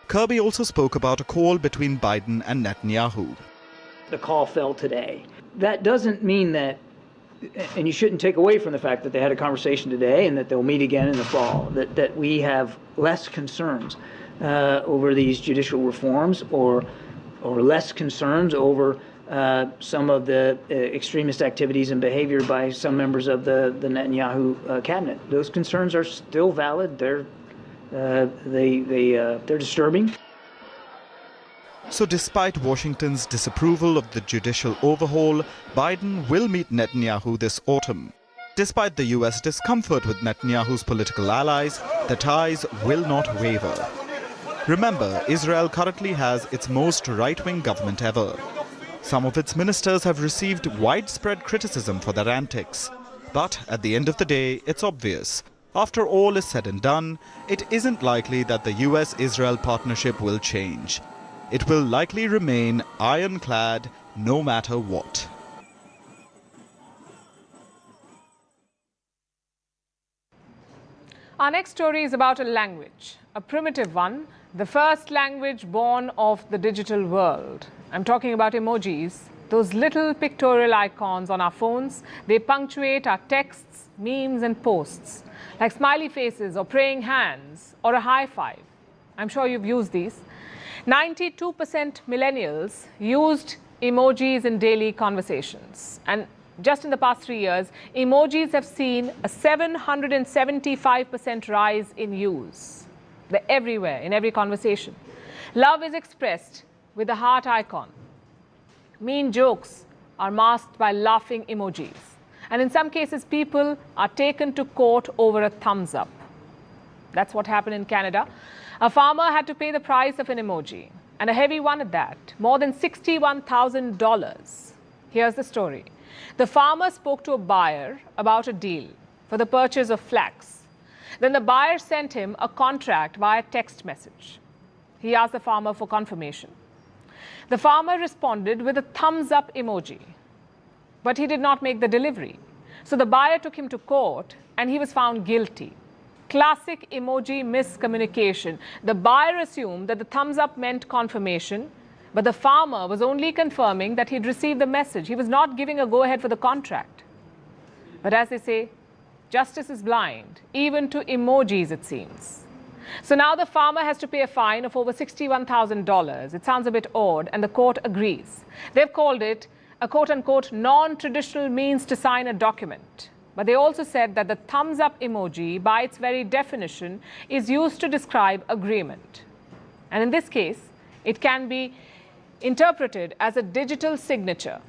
Kirby also spoke about a call between Biden and Netanyahu.
The call fell today. That doesn't mean that, and you shouldn't take away from the fact that they had a conversation today and that they'll meet again in the fall, that we have less concerns over these judicial reforms or less concerns over some of the extremist activities and behavior by some members of the Netanyahu cabinet. Those concerns are still valid. They're disturbing.
So despite Washington's disapproval of the judicial overhaul, Biden will meet Netanyahu this autumn. Despite the US discomfort with Netanyahu's political allies, the ties will not waver. Remember, Israel currently has its most right-wing government ever. Some of its ministers have received widespread criticism for their antics. But at the end of the day, it's obvious. After all is said and done, it isn't likely that the US-Israel partnership will change. It will likely remain ironclad no matter what.
Our next story is about a language, a primitive one, the first language born of the digital world. I'm talking about emojis, those little pictorial icons on our phones. They punctuate our texts, memes and posts, like smiley faces or praying hands or a high five. I'm sure you've used these. 92% millennials used emojis in daily conversations. And just in the past 3 years, emojis have seen a 775% rise in use. They're everywhere, in every conversation. Love is expressed with a heart icon. Mean jokes are masked by laughing emojis. And in some cases, people are taken to court over a thumbs up. That's what happened in Canada. A farmer had to pay the price of an emoji, and a heavy one at that, more than $61,000. Here's the story. The farmer spoke to a buyer about a deal for the purchase of flax. Then the buyer sent him a contract via text message. He asked the farmer for confirmation. The farmer responded with a thumbs up emoji, but he did not make the delivery. So the buyer took him to court and he was found guilty. Classic emoji miscommunication. The buyer assumed that the thumbs up meant confirmation, but the farmer was only confirming that he'd received the message. He was not giving a go-ahead for the contract. But as they say, justice is blind, even to emojis, it seems. So now the farmer has to pay a fine of over $61,000. It sounds a bit odd, and the court agrees. They've called it a quote-unquote non-traditional means to sign a document. But they also said that the thumbs-up emoji, by its very definition, is used to describe agreement. And in this case, it can be interpreted as a digital signature.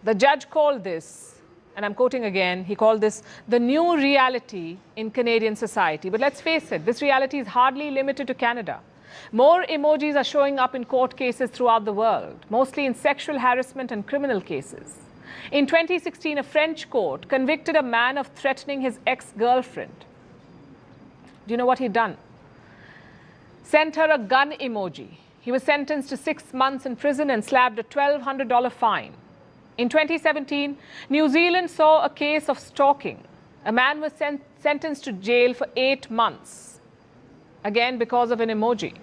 The judge called this, and I'm quoting again, he called this the new reality in Canadian society. But let's face it, this reality is hardly limited to Canada. More emojis are showing up in court cases throughout the world, mostly in sexual harassment and criminal cases. In 2016, a French court convicted a man of threatening his ex-girlfriend. Do you know what he'd done? Sent her a gun emoji He was sentenced to 6 months in prison and slapped a $1,200 fine. In 2017, New Zealand saw a case of stalking. A man was sentenced to jail for 8 months, again because of an emoji.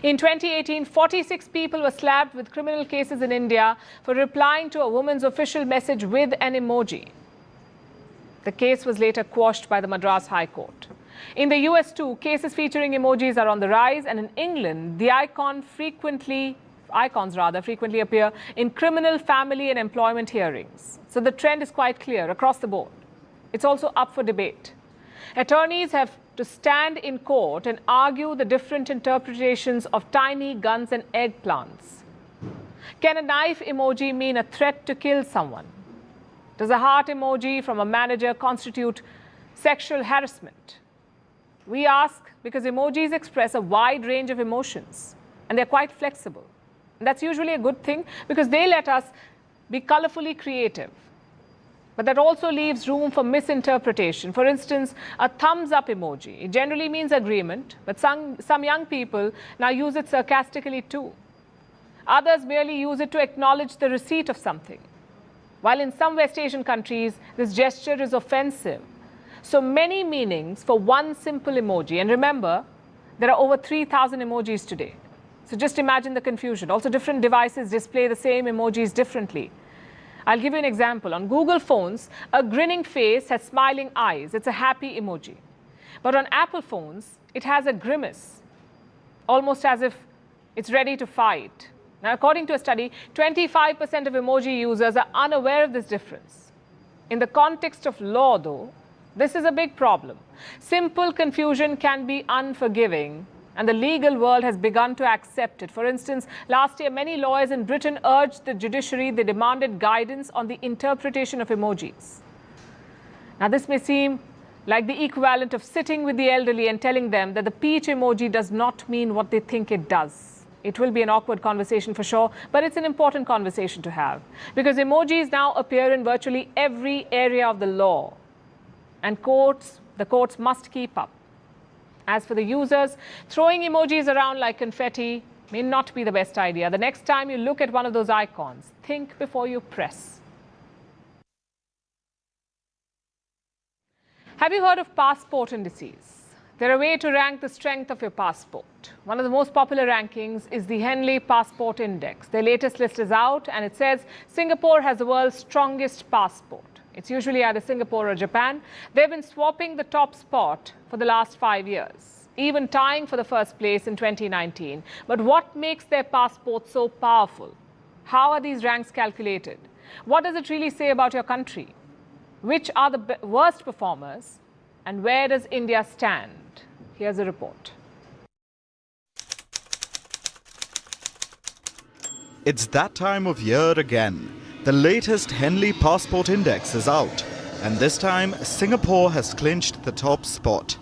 In 2018, 46 people were slapped with criminal cases in India for replying to a woman's official message with an emoji. The case was later quashed by the Madras High Court. In the US too, cases featuring emojis are on the rise, and in England, the icons frequently appear in criminal, family and employment hearings. So the trend is quite clear across the board. It's also up for debate. Attorneys have to stand in court and argue the different interpretations of tiny guns and eggplants. Can a knife emoji mean a threat to kill someone? Does a heart emoji from a manager constitute sexual harassment? We ask because emojis express a wide range of emotions and they're quite flexible. And that's usually a good thing because they let us be colorfully creative. But that also leaves room for misinterpretation. For instance, a thumbs up emoji. It generally means agreement, but some young people now use it sarcastically too. Others merely use it to acknowledge the receipt of something. While in some West Asian countries, this gesture is offensive. So many meanings for one simple emoji. And remember, there are over 3,000 emojis today. So just imagine the confusion. Also, different devices display the same emojis differently. I'll give you an example. On Google phones, a grinning face has smiling eyes. It's a happy emoji. But on Apple phones, it has a grimace, almost as if it's ready to fight. Now, according to a study, 25% of emoji users are unaware of this difference. In the context of law, though, this is a big problem. Simple confusion can be unforgiving, and the legal world has begun to accept it. For instance, last year, many lawyers in Britain urged the judiciary, they demanded guidance on the interpretation of emojis. Now, this may seem like the equivalent of sitting with the elderly and telling them that the peach emoji does not mean what they think it does. It will be an awkward conversation for sure, but it's an important conversation to have because emojis now appear in virtually every area of the law, and the courts must keep up. As for the users, throwing emojis around like confetti may not be the best idea. The next time you look at one of those icons, think before you press. Have you heard of passport indices? They're a way to rank the strength of your passport. One of the most popular rankings is the Henley Passport Index. Their latest list is out and it says Singapore has the world's strongest passport. It's usually either Singapore or Japan. They've been swapping the top spot for the last 5 years, even tying for the first place in 2019. But what makes their passport so powerful? How are these ranks calculated? What does it really say about your country? Which are the worst performers? And where does India stand? Here's a report.
It's that time of year again. The latest Henley Passport Index is out, and this time Singapore has clinched the top spot.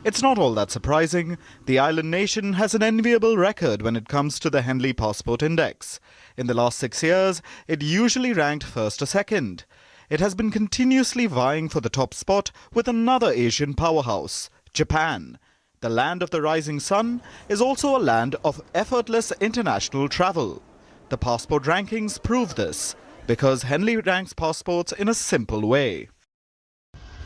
It's not all that surprising. The island nation has an enviable record when it comes to the Henley Passport Index. In the last 6 years, it usually ranked first or second. It has been continuously vying for the top spot with another Asian powerhouse, Japan. The land of the rising sun is also a land of effortless international travel. The passport rankings prove this, because Henley ranks passports in a simple way.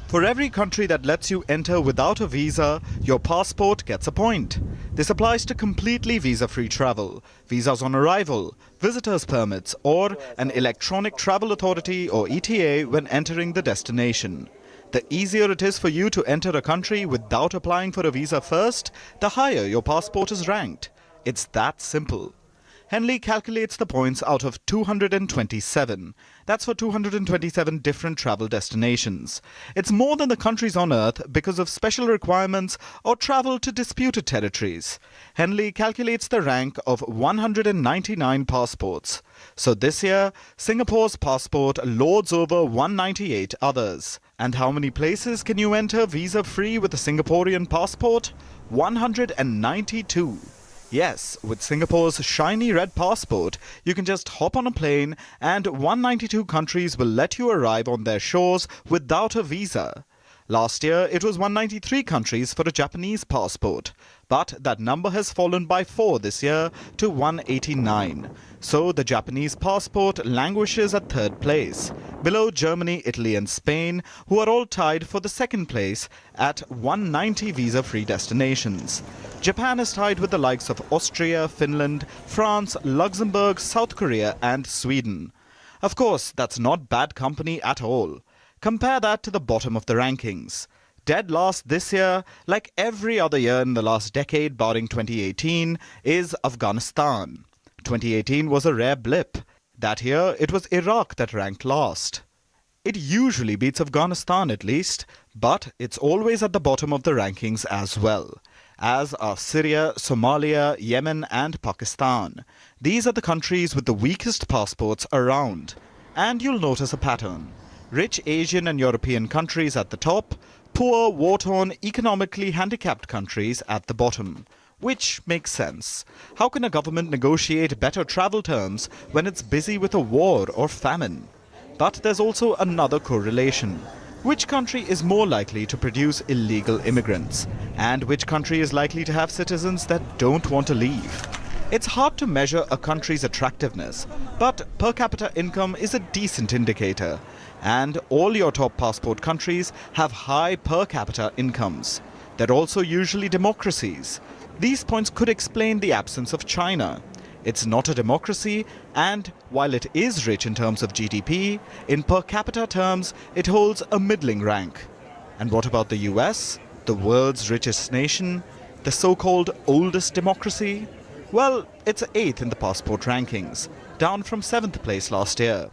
For every country that lets you enter without a visa, your passport gets a point. This applies to completely visa-free travel, visas on arrival, visitors permits, or an electronic travel authority or ETA when entering the destination. The easier it is for you to enter a country without applying for a visa first, the higher your passport is ranked. It's that simple. Henley calculates the points out of 227. That's for 227 different travel destinations. It's more than the countries on Earth because of special requirements or travel to disputed territories. Henley calculates the rank of 199 passports. So this year, Singapore's passport lords over 198 others. And how many places can you enter visa-free with a Singaporean passport? 192. Yes, with Singapore's shiny red passport, you can just hop on a plane and 192 countries will let you arrive on their shores without a visa. Last year, it was 193 countries for a Japanese passport, but that number has fallen by 4 this year to 189. So the Japanese passport languishes at 3rd place, below Germany, Italy and Spain, who are all tied for the 2nd place at 190 visa-free destinations. Japan is tied with the likes of Austria, Finland, France, Luxembourg, South Korea and Sweden. Of course, that's not bad company at all. Compare that to the bottom of the rankings. Dead last this year, like every other year in the last decade barring 2018, is Afghanistan. 2018 was a rare blip. That year, it was Iraq that ranked last. It usually beats Afghanistan at least, but it's always at the bottom of the rankings as well, as are Syria, Somalia, Yemen and Pakistan. These are the countries with the weakest passports around. And you'll notice a pattern. Rich Asian and European countries at the top, poor, war-torn, economically handicapped countries at the bottom. Which makes sense. How can a government negotiate better travel terms when it's busy with a war or famine? But there's also another correlation. Which country is more likely to produce illegal immigrants? And which country is likely to have citizens that don't want to leave? It's hard to measure a country's attractiveness, but per capita income is a decent indicator. And all your top passport countries have high per capita incomes. They're also usually democracies. These points could explain the absence of China. It's not a democracy, and while it is rich in terms of GDP, in per capita terms, it holds a middling rank. And what about the US, the world's richest nation, the so-called oldest democracy? Well, it's 8th in the passport rankings, down from 7th place last year.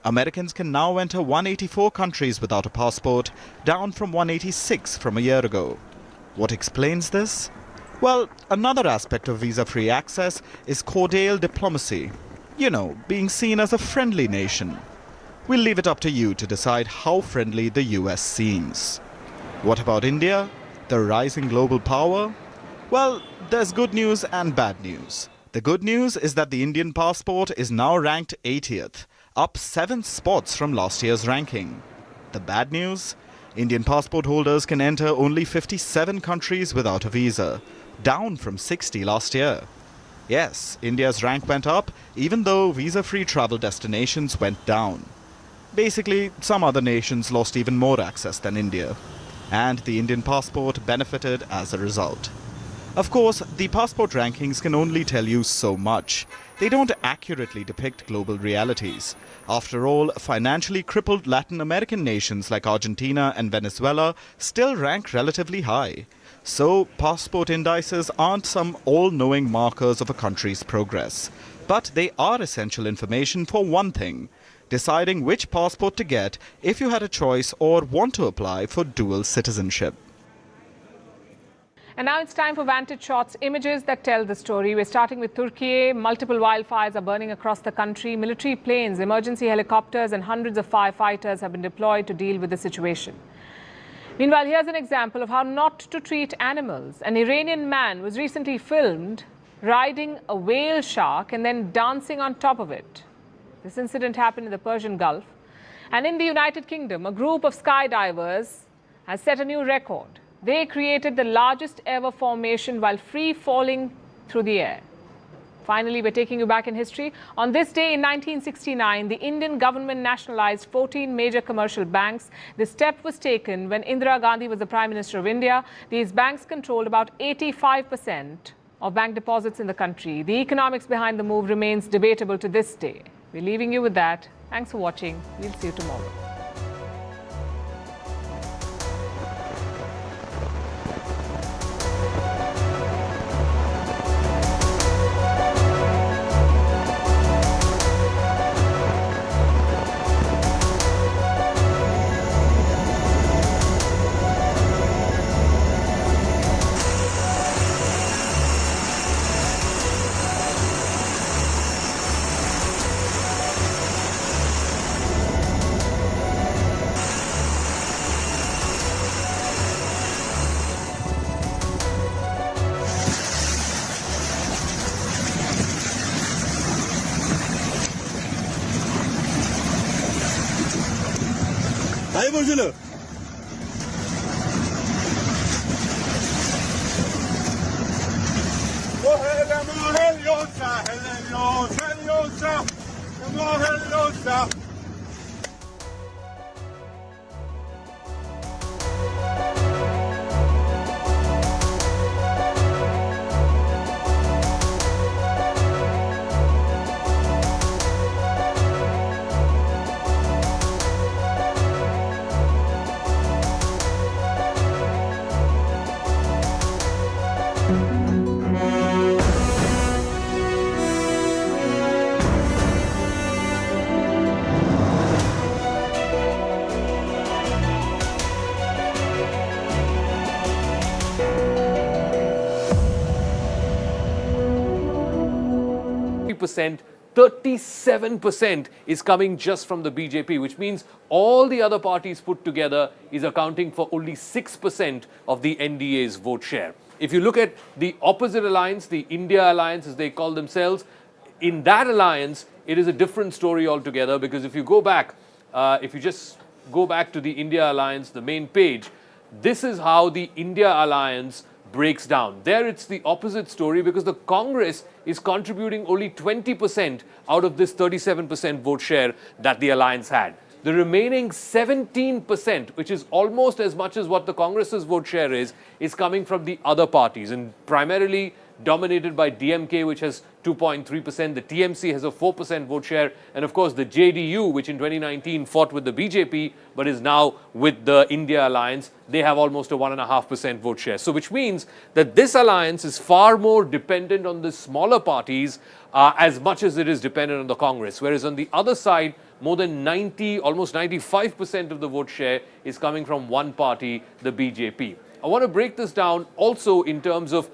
Americans can now enter 184 countries without a passport, down from 186 from a year ago. What explains this? Well, another aspect of visa-free access is cordial diplomacy. You know, being seen as a friendly nation. We'll leave it up to you to decide how friendly the US seems. What about India, the rising global power? Well, there's good news and bad news. The good news is that the Indian passport is now ranked 80th, up 7 spots from last year's ranking. The bad news? Indian passport holders can enter only 57 countries without a visa, down from 60 last year. Yes, India's rank went up, even though visa-free travel destinations went down. Basically, some other nations lost even more access than India, and the Indian passport benefited as a result. Of course, the passport rankings can only tell you so much. They don't accurately depict global realities. After all, financially crippled Latin American nations like Argentina and Venezuela still rank relatively high. So, passport indices aren't some all-knowing markers of a country's progress. But they are essential information for one thing: deciding which passport to get if you had a choice or want to apply for dual citizenship.
And now it's time for Vantage Shots, images that tell the story. We're starting with Turkey. Multiple wildfires are burning across the country. Military planes, emergency helicopters and hundreds of firefighters have been deployed to deal with the situation. Meanwhile, here's an example of how not to treat animals. An Iranian man was recently filmed riding a whale shark and then dancing on top of it. This incident happened in the Persian Gulf. And in the United Kingdom, a group of skydivers has set a new record. They created the largest ever formation while free falling through the air. Finally, we're taking you back in history. On this day in 1969, the Indian government nationalized 14 major commercial banks. This step was taken when Indira Gandhi was the Prime Minister of India. These banks controlled about 85% of bank deposits in the country. The economics behind the move remains debatable to this day. We're leaving you with that. Thanks for watching. We'll see you tomorrow.
Aí, Virgílio.
percent, 37% is coming just from the BJP, which means all the other parties put together is accounting for only 6% of the NDA's vote share. If you look at the opposite alliance, the India alliance as they call themselves, in that alliance, it is a different story altogether, because if you go back, if you just go back to the India alliance, the main page, this is how the India alliance breaks down. There it's the opposite story, because the Congress is contributing only 20% out of this 37% vote share that the alliance had. The remaining 17%, which is almost as much as what the Congress's vote share is coming from the other parties, and primarily dominated by DMK, which has 2.3%. The TMC has a 4% vote share. And of course, the JDU, which in 2019 fought with the BJP, but is now with the India alliance, they have almost a 1.5% vote share. So which means that this alliance is far more dependent on the smaller parties as much as it is dependent on the Congress. Whereas on the other side, more than 90, almost 95% of the vote share is coming from one party, the BJP. I want to break this down also in terms of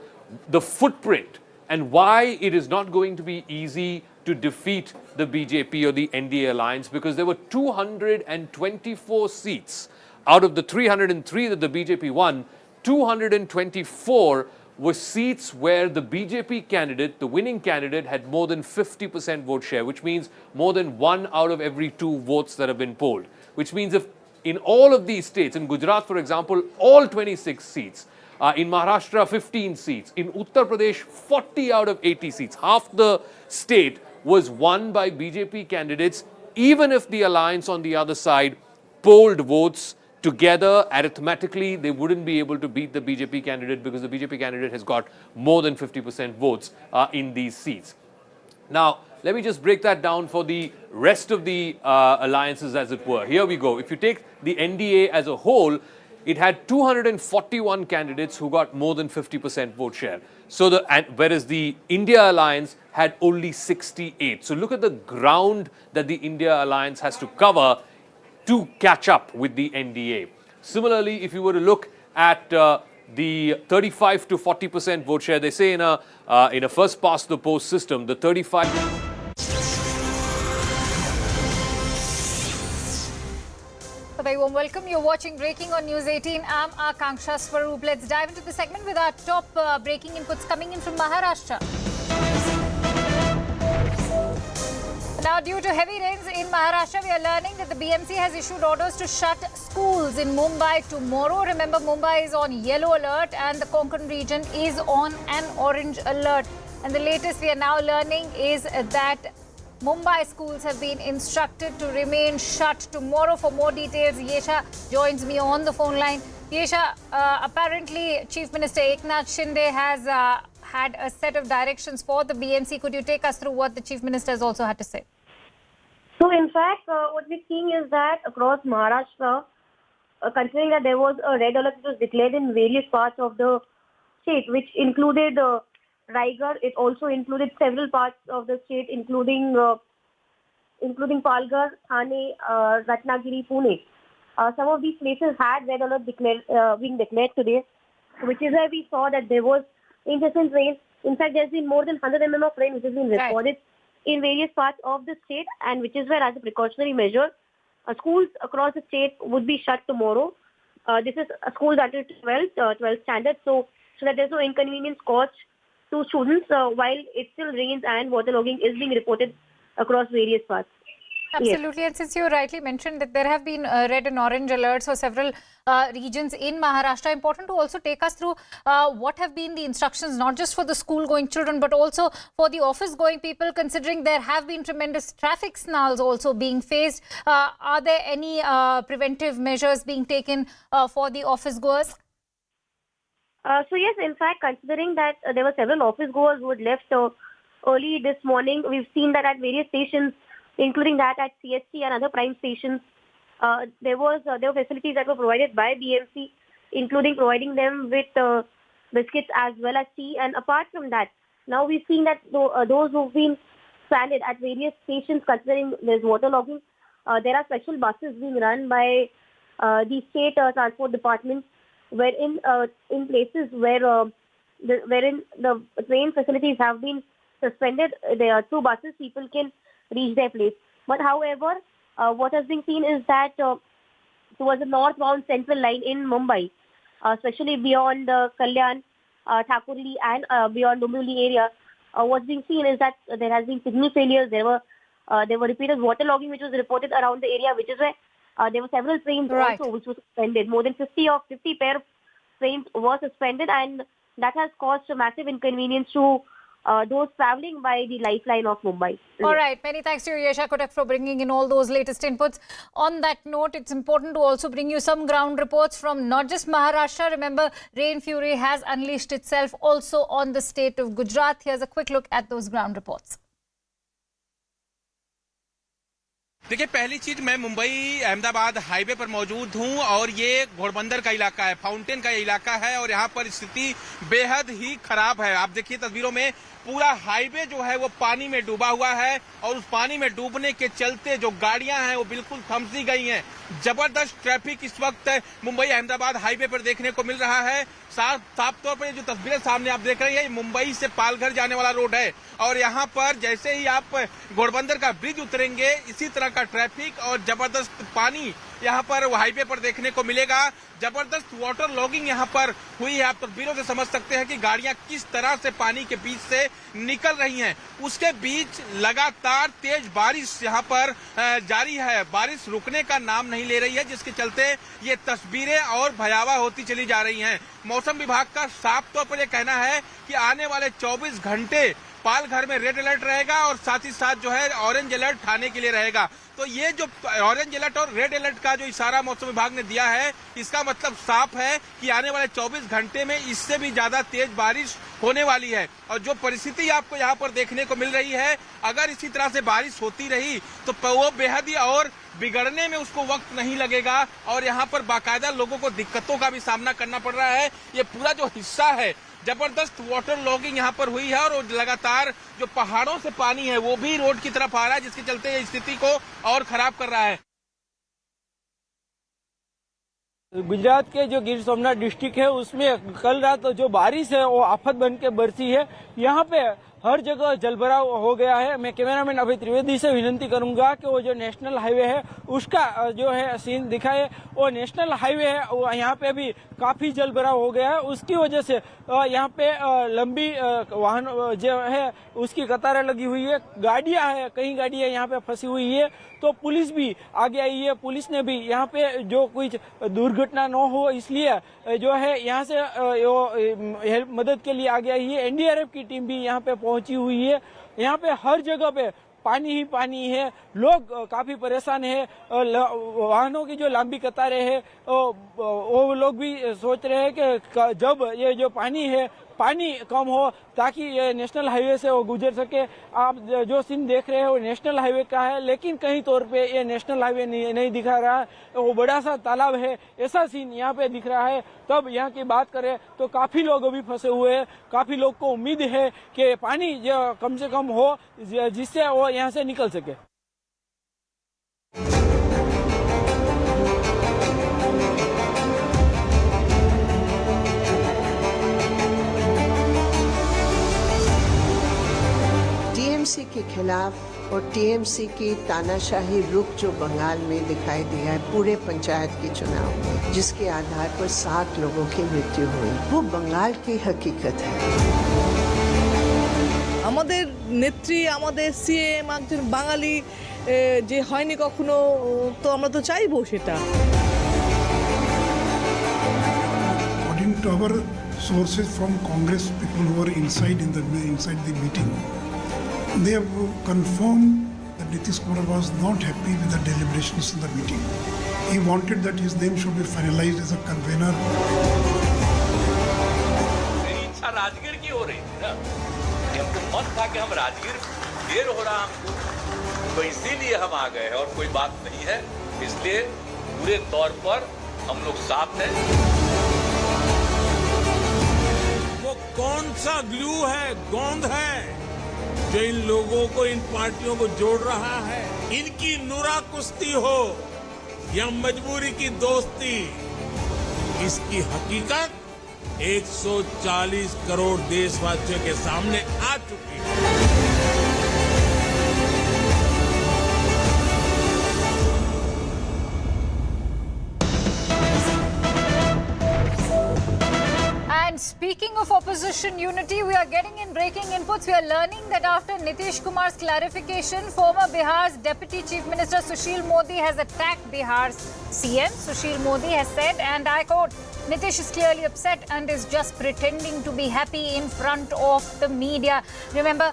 the footprint and why it is not going to be easy to defeat the BJP or the NDA alliance, because there were 224 seats out of the 303 that the BJP won. 224 were seats where the BJP candidate, the winning candidate, had more than 50% vote share, which means more than 1 out of every 2 votes that have been polled. Which means if in all of these states, in Gujarat, for example, all 26 seats, in Maharashtra, 15 seats. In Uttar Pradesh, 40 out of 80 seats. Half the state was won by BJP candidates, even if the alliance on the other side polled votes together. Arithmetically, they wouldn't be able to beat the BJP candidate, because the BJP candidate has got more than 50% votes in these seats. Now, let me just break that down for the rest of the alliances, as it were. Here we go. If you take the NDA as a whole, it had 241 candidates who got more than 50% vote share. So whereas the India alliance had only 68. So look at the ground that the India alliance has to cover to catch up with the NDA. Similarly, if you were to look at the 35 to 40% vote share, they say in a first past the post system, the 35.
A very warm welcome. You're watching Breaking on News 18. I'm Akanksha Swaroop. Let's dive into the segment with our top breaking inputs coming in from Maharashtra. Now, due to heavy rains in Maharashtra, we are learning that the BMC has issued orders to shut schools in Mumbai tomorrow. Remember, Mumbai is on yellow alert and the Konkan region is on an orange alert. And the latest we are now learning is that Mumbai schools have been instructed to remain shut tomorrow. For more details, Yesha joins me on the phone line. Yesha, apparently Chief Minister Eknath Shinde has had a set of directions for the BMC. Could you take us through what the Chief Minister has also had to say?
So in fact, what we're seeing is that across Maharashtra, considering that there was a red alert that was declared in various parts of the state, which included Raigad, it also included several parts of the state, including Palghar, Thane, Ratnagiri, Pune. Some of these places had red alert being declared today, which is where we saw that there was incessant rain. In fact, there's been more than 100 mm of rain which has been recorded in various parts of the state, and which is where, as a precautionary measure, schools across the state would be shut tomorrow. This is schools until 12th standard, so that there's no inconvenience caused to students while it still rains and waterlogging is being reported across various parts.
Absolutely. And since you rightly mentioned that there have been red and orange alerts for several regions in Maharashtra, important to also take us through what have been the instructions, not just for the school-going children, but also for the office-going people, considering there have been tremendous traffic snarls also being faced. Are there any preventive measures being taken for the office-goers?
So yes, in fact, considering that there were several office-goers who had left early this morning, we've seen that at various stations, including that at CST and other prime stations, there were facilities that were provided by BMC, including providing them with biscuits as well as tea. And apart from that, now we've seen that those who've been stranded at various stations, considering there's waterlogging, there are special buses being run by the state transport department, wherein in places wherein the train facilities have been suspended, there are 2 buses, people can reach their place. But however, what has been seen is that towards the northbound central line in Mumbai, especially beyond Kalyan, Thakurli and beyond Dombivli area, what's being seen is that there has been signal failures. There were repeated waterlogging which was reported around the area, which is where there were several trains also which were suspended. More than 50 pair of trains were suspended, and that has caused a massive inconvenience to those travelling by the lifeline of Mumbai.
All right. Many thanks to you, Yesha Kotak, for bringing in all those latest inputs. On that note, it's important to also bring you some ground reports from not just Maharashtra. Remember, rain fury has unleashed itself also on the state of Gujarat. Here's a quick look at those ground reports.
देखिए, पहली चीज, मैं Mumbai Ahmedabad highway पर मौजूद हूं और ये घोड़बंदर का इलाका है, फाउंटेन का इलाका है और यहाँ पर स्थिति बेहद ही खराब है। आप देखिए तस्वीरों में पूरा हाईवे जो है वो पानी में डूबा हुआ है और उस पानी में डूबने के चलते जो गाड़ियां हैं वो बिल्कुल थमसी गई हैं। जबरदस्त ट्रैफिक इस वक्त मुंबई अहमदाबाद हाईवे पर देखने को मिल रहा है। साफ तौर पर जो तस्वीरें सामने आप देख रहे हैं, मुंबई से पालघर जाने वाला रोड है और यहाँ पर जैसे ही आप घोड़बंदर का ब्रिज उतरेंगे, इसी तरह का ट्रैफिक और जबरदस्त पानी यहाँ पर हाईवे पर देखने को मिलेगा। जबरदस्त वाटर लॉगिंग यहाँ पर हुई है। आप तस्वीरों से समझ सकते हैं कि गाड़ियां किस तरह से पानी के बीच से निकल रही हैं। उसके बीच लगातार तेज बारिश यहाँ पर जारी है। बारिश रुकने का नाम नहीं ले रही है, जिसके चलते ये तस्वीरें और भयावह होती चली जा रही हैं। मौसम विभाग का साफ तौर पर यह कहना है कि आने वाले 24 घंटे पालघर में रेड अलर्ट रहेगा और साथ ही साथ जो है ऑरेंज अलर्ट थाने के लिए रहेगा। तो ये जो ऑरेंज अलर्ट और रेड अलर्ट का जो इशारा मौसम विभाग ने दिया है, इसका मतलब साफ है कि आने वाले 24 घंटे में इससे भी ज्यादा तेज बारिश होने वाली है। और जो परिस्थिति आपको यहाँ पर देखने को मिल रही है, अगर इसी तरह से बारिश होती रही तो वो बेहद ही और बिगड़ने में उसको वक्त नहीं लगेगा और यहाँ पर बाकायदा लोगों को दिक्कतों का भी सामना करना पड़ रहा है। ये पूरा जो हिस्सा है, जबरदस्त वाटर लॉगिंग यहाँ पर हुई है और लगातार जो पहाड़ों से पानी है वो भी रोड की तरफ आ रहा है, जिसके चलते ये स्थिति को और खराब कर रहा है।
गुजरात के जो गिर सोमनाथ डिस्ट्रिक्ट है उसमें कल रात जो बारिश है वो आफत बन के बरसी है। यहाँ पे हर जगह जलभराव हो गया है। मैं कैमरामैन अभय त्रिवेदी से विनती करूंगा कि वो जो नेशनल हाईवे है उसका जो है सीन दिखाए। वो नेशनल हाईवे है, वो यहाँ पे भी काफी जलभराव हो गया है। उसकी वजह से यहाँ पे लंबी वाहन जो है उसकी कतारें लगी हुई है, गाड़ियां है, कई गाड़ियां यहाँ पे फंसी हुई है। तो पुलिस भी आगे आई है। पुलिस ने भी यहाँ पे जो कुछ दुर्घटना न हो इसलिए जो है यहाँ से मदद के लिए आगे आई है। एनडीआरएफ की टीम भी यहाँ पे पहुंची हुई है। यहाँ पे हर जगह पे पानी ही पानी है, लोग काफी परेशान है। वाहनों की जो लंबी कतारें हैं वो लोग भी सोच रहे हैं कि जब ये जो पानी है पानी कम हो ताकि ये नेशनल हाईवे से वो गुजर सके। आप जो सीन देख रहे हैं वो नेशनल हाईवे का है, लेकिन कहीं तौर पे ये नेशनल हाईवे नहीं दिखा रहा है। वो बड़ा सा तालाब है, ऐसा सीन यहाँ पे दिख रहा है। तब यहाँ की बात करें तो काफी लोग अभी फंसे हुए हैं। काफी लोग को उम्मीद है कि पानी जो कम से कम हो जिससे वो यहाँ से निकल सके।
टीएमसी के खिलाफ और टीएमसी की तानाशाही रुख जो बंगाल में दिखाई दिया है पूरे पंचायत के चुनाव में, जिसके आधार पर 7 लोगों की मृत्यु हुई, वो बंगाल की हकीकत है।
আমাদের নেত্রী আমাদের সিএম একজন বাঙালি যে হয়নি কখনো তো আমরা তো চাইবো সেটা
According to our sources from Congress, people who were inside the meeting, they have confirmed that Nitish Kumar was not happy with the deliberations in the meeting. He wanted that his name should be finalized as a convener.
इच्छा राजगीर की हो रही थी ना, हमको मन था कि हम राजगीर देर हो रहा हमको, तो इसीलिए हम आ गए हैं और कोई बात नहीं है, इसलिए पूरे तौर पर हम लोग साथ हैं।
वो कौन सा ग्लू है, गोंद है जो इन लोगों को, इन पार्टियों को जोड़ रहा है? इनकी नुरा कुश्ती हो या मजबूरी की दोस्ती, इसकी हकीकत 140 करोड़ देशवासियों के सामने आ चुकी है।
And speaking of opposition unity, we are getting in breaking inputs. We are learning that after Nitish Kumar's clarification, former Bihar's Deputy Chief Minister Sushil Modi has attacked Bihar's CM. Sushil Modi has said, and I quote, Nitish is clearly upset and is just pretending to be happy in front of the media. Remember,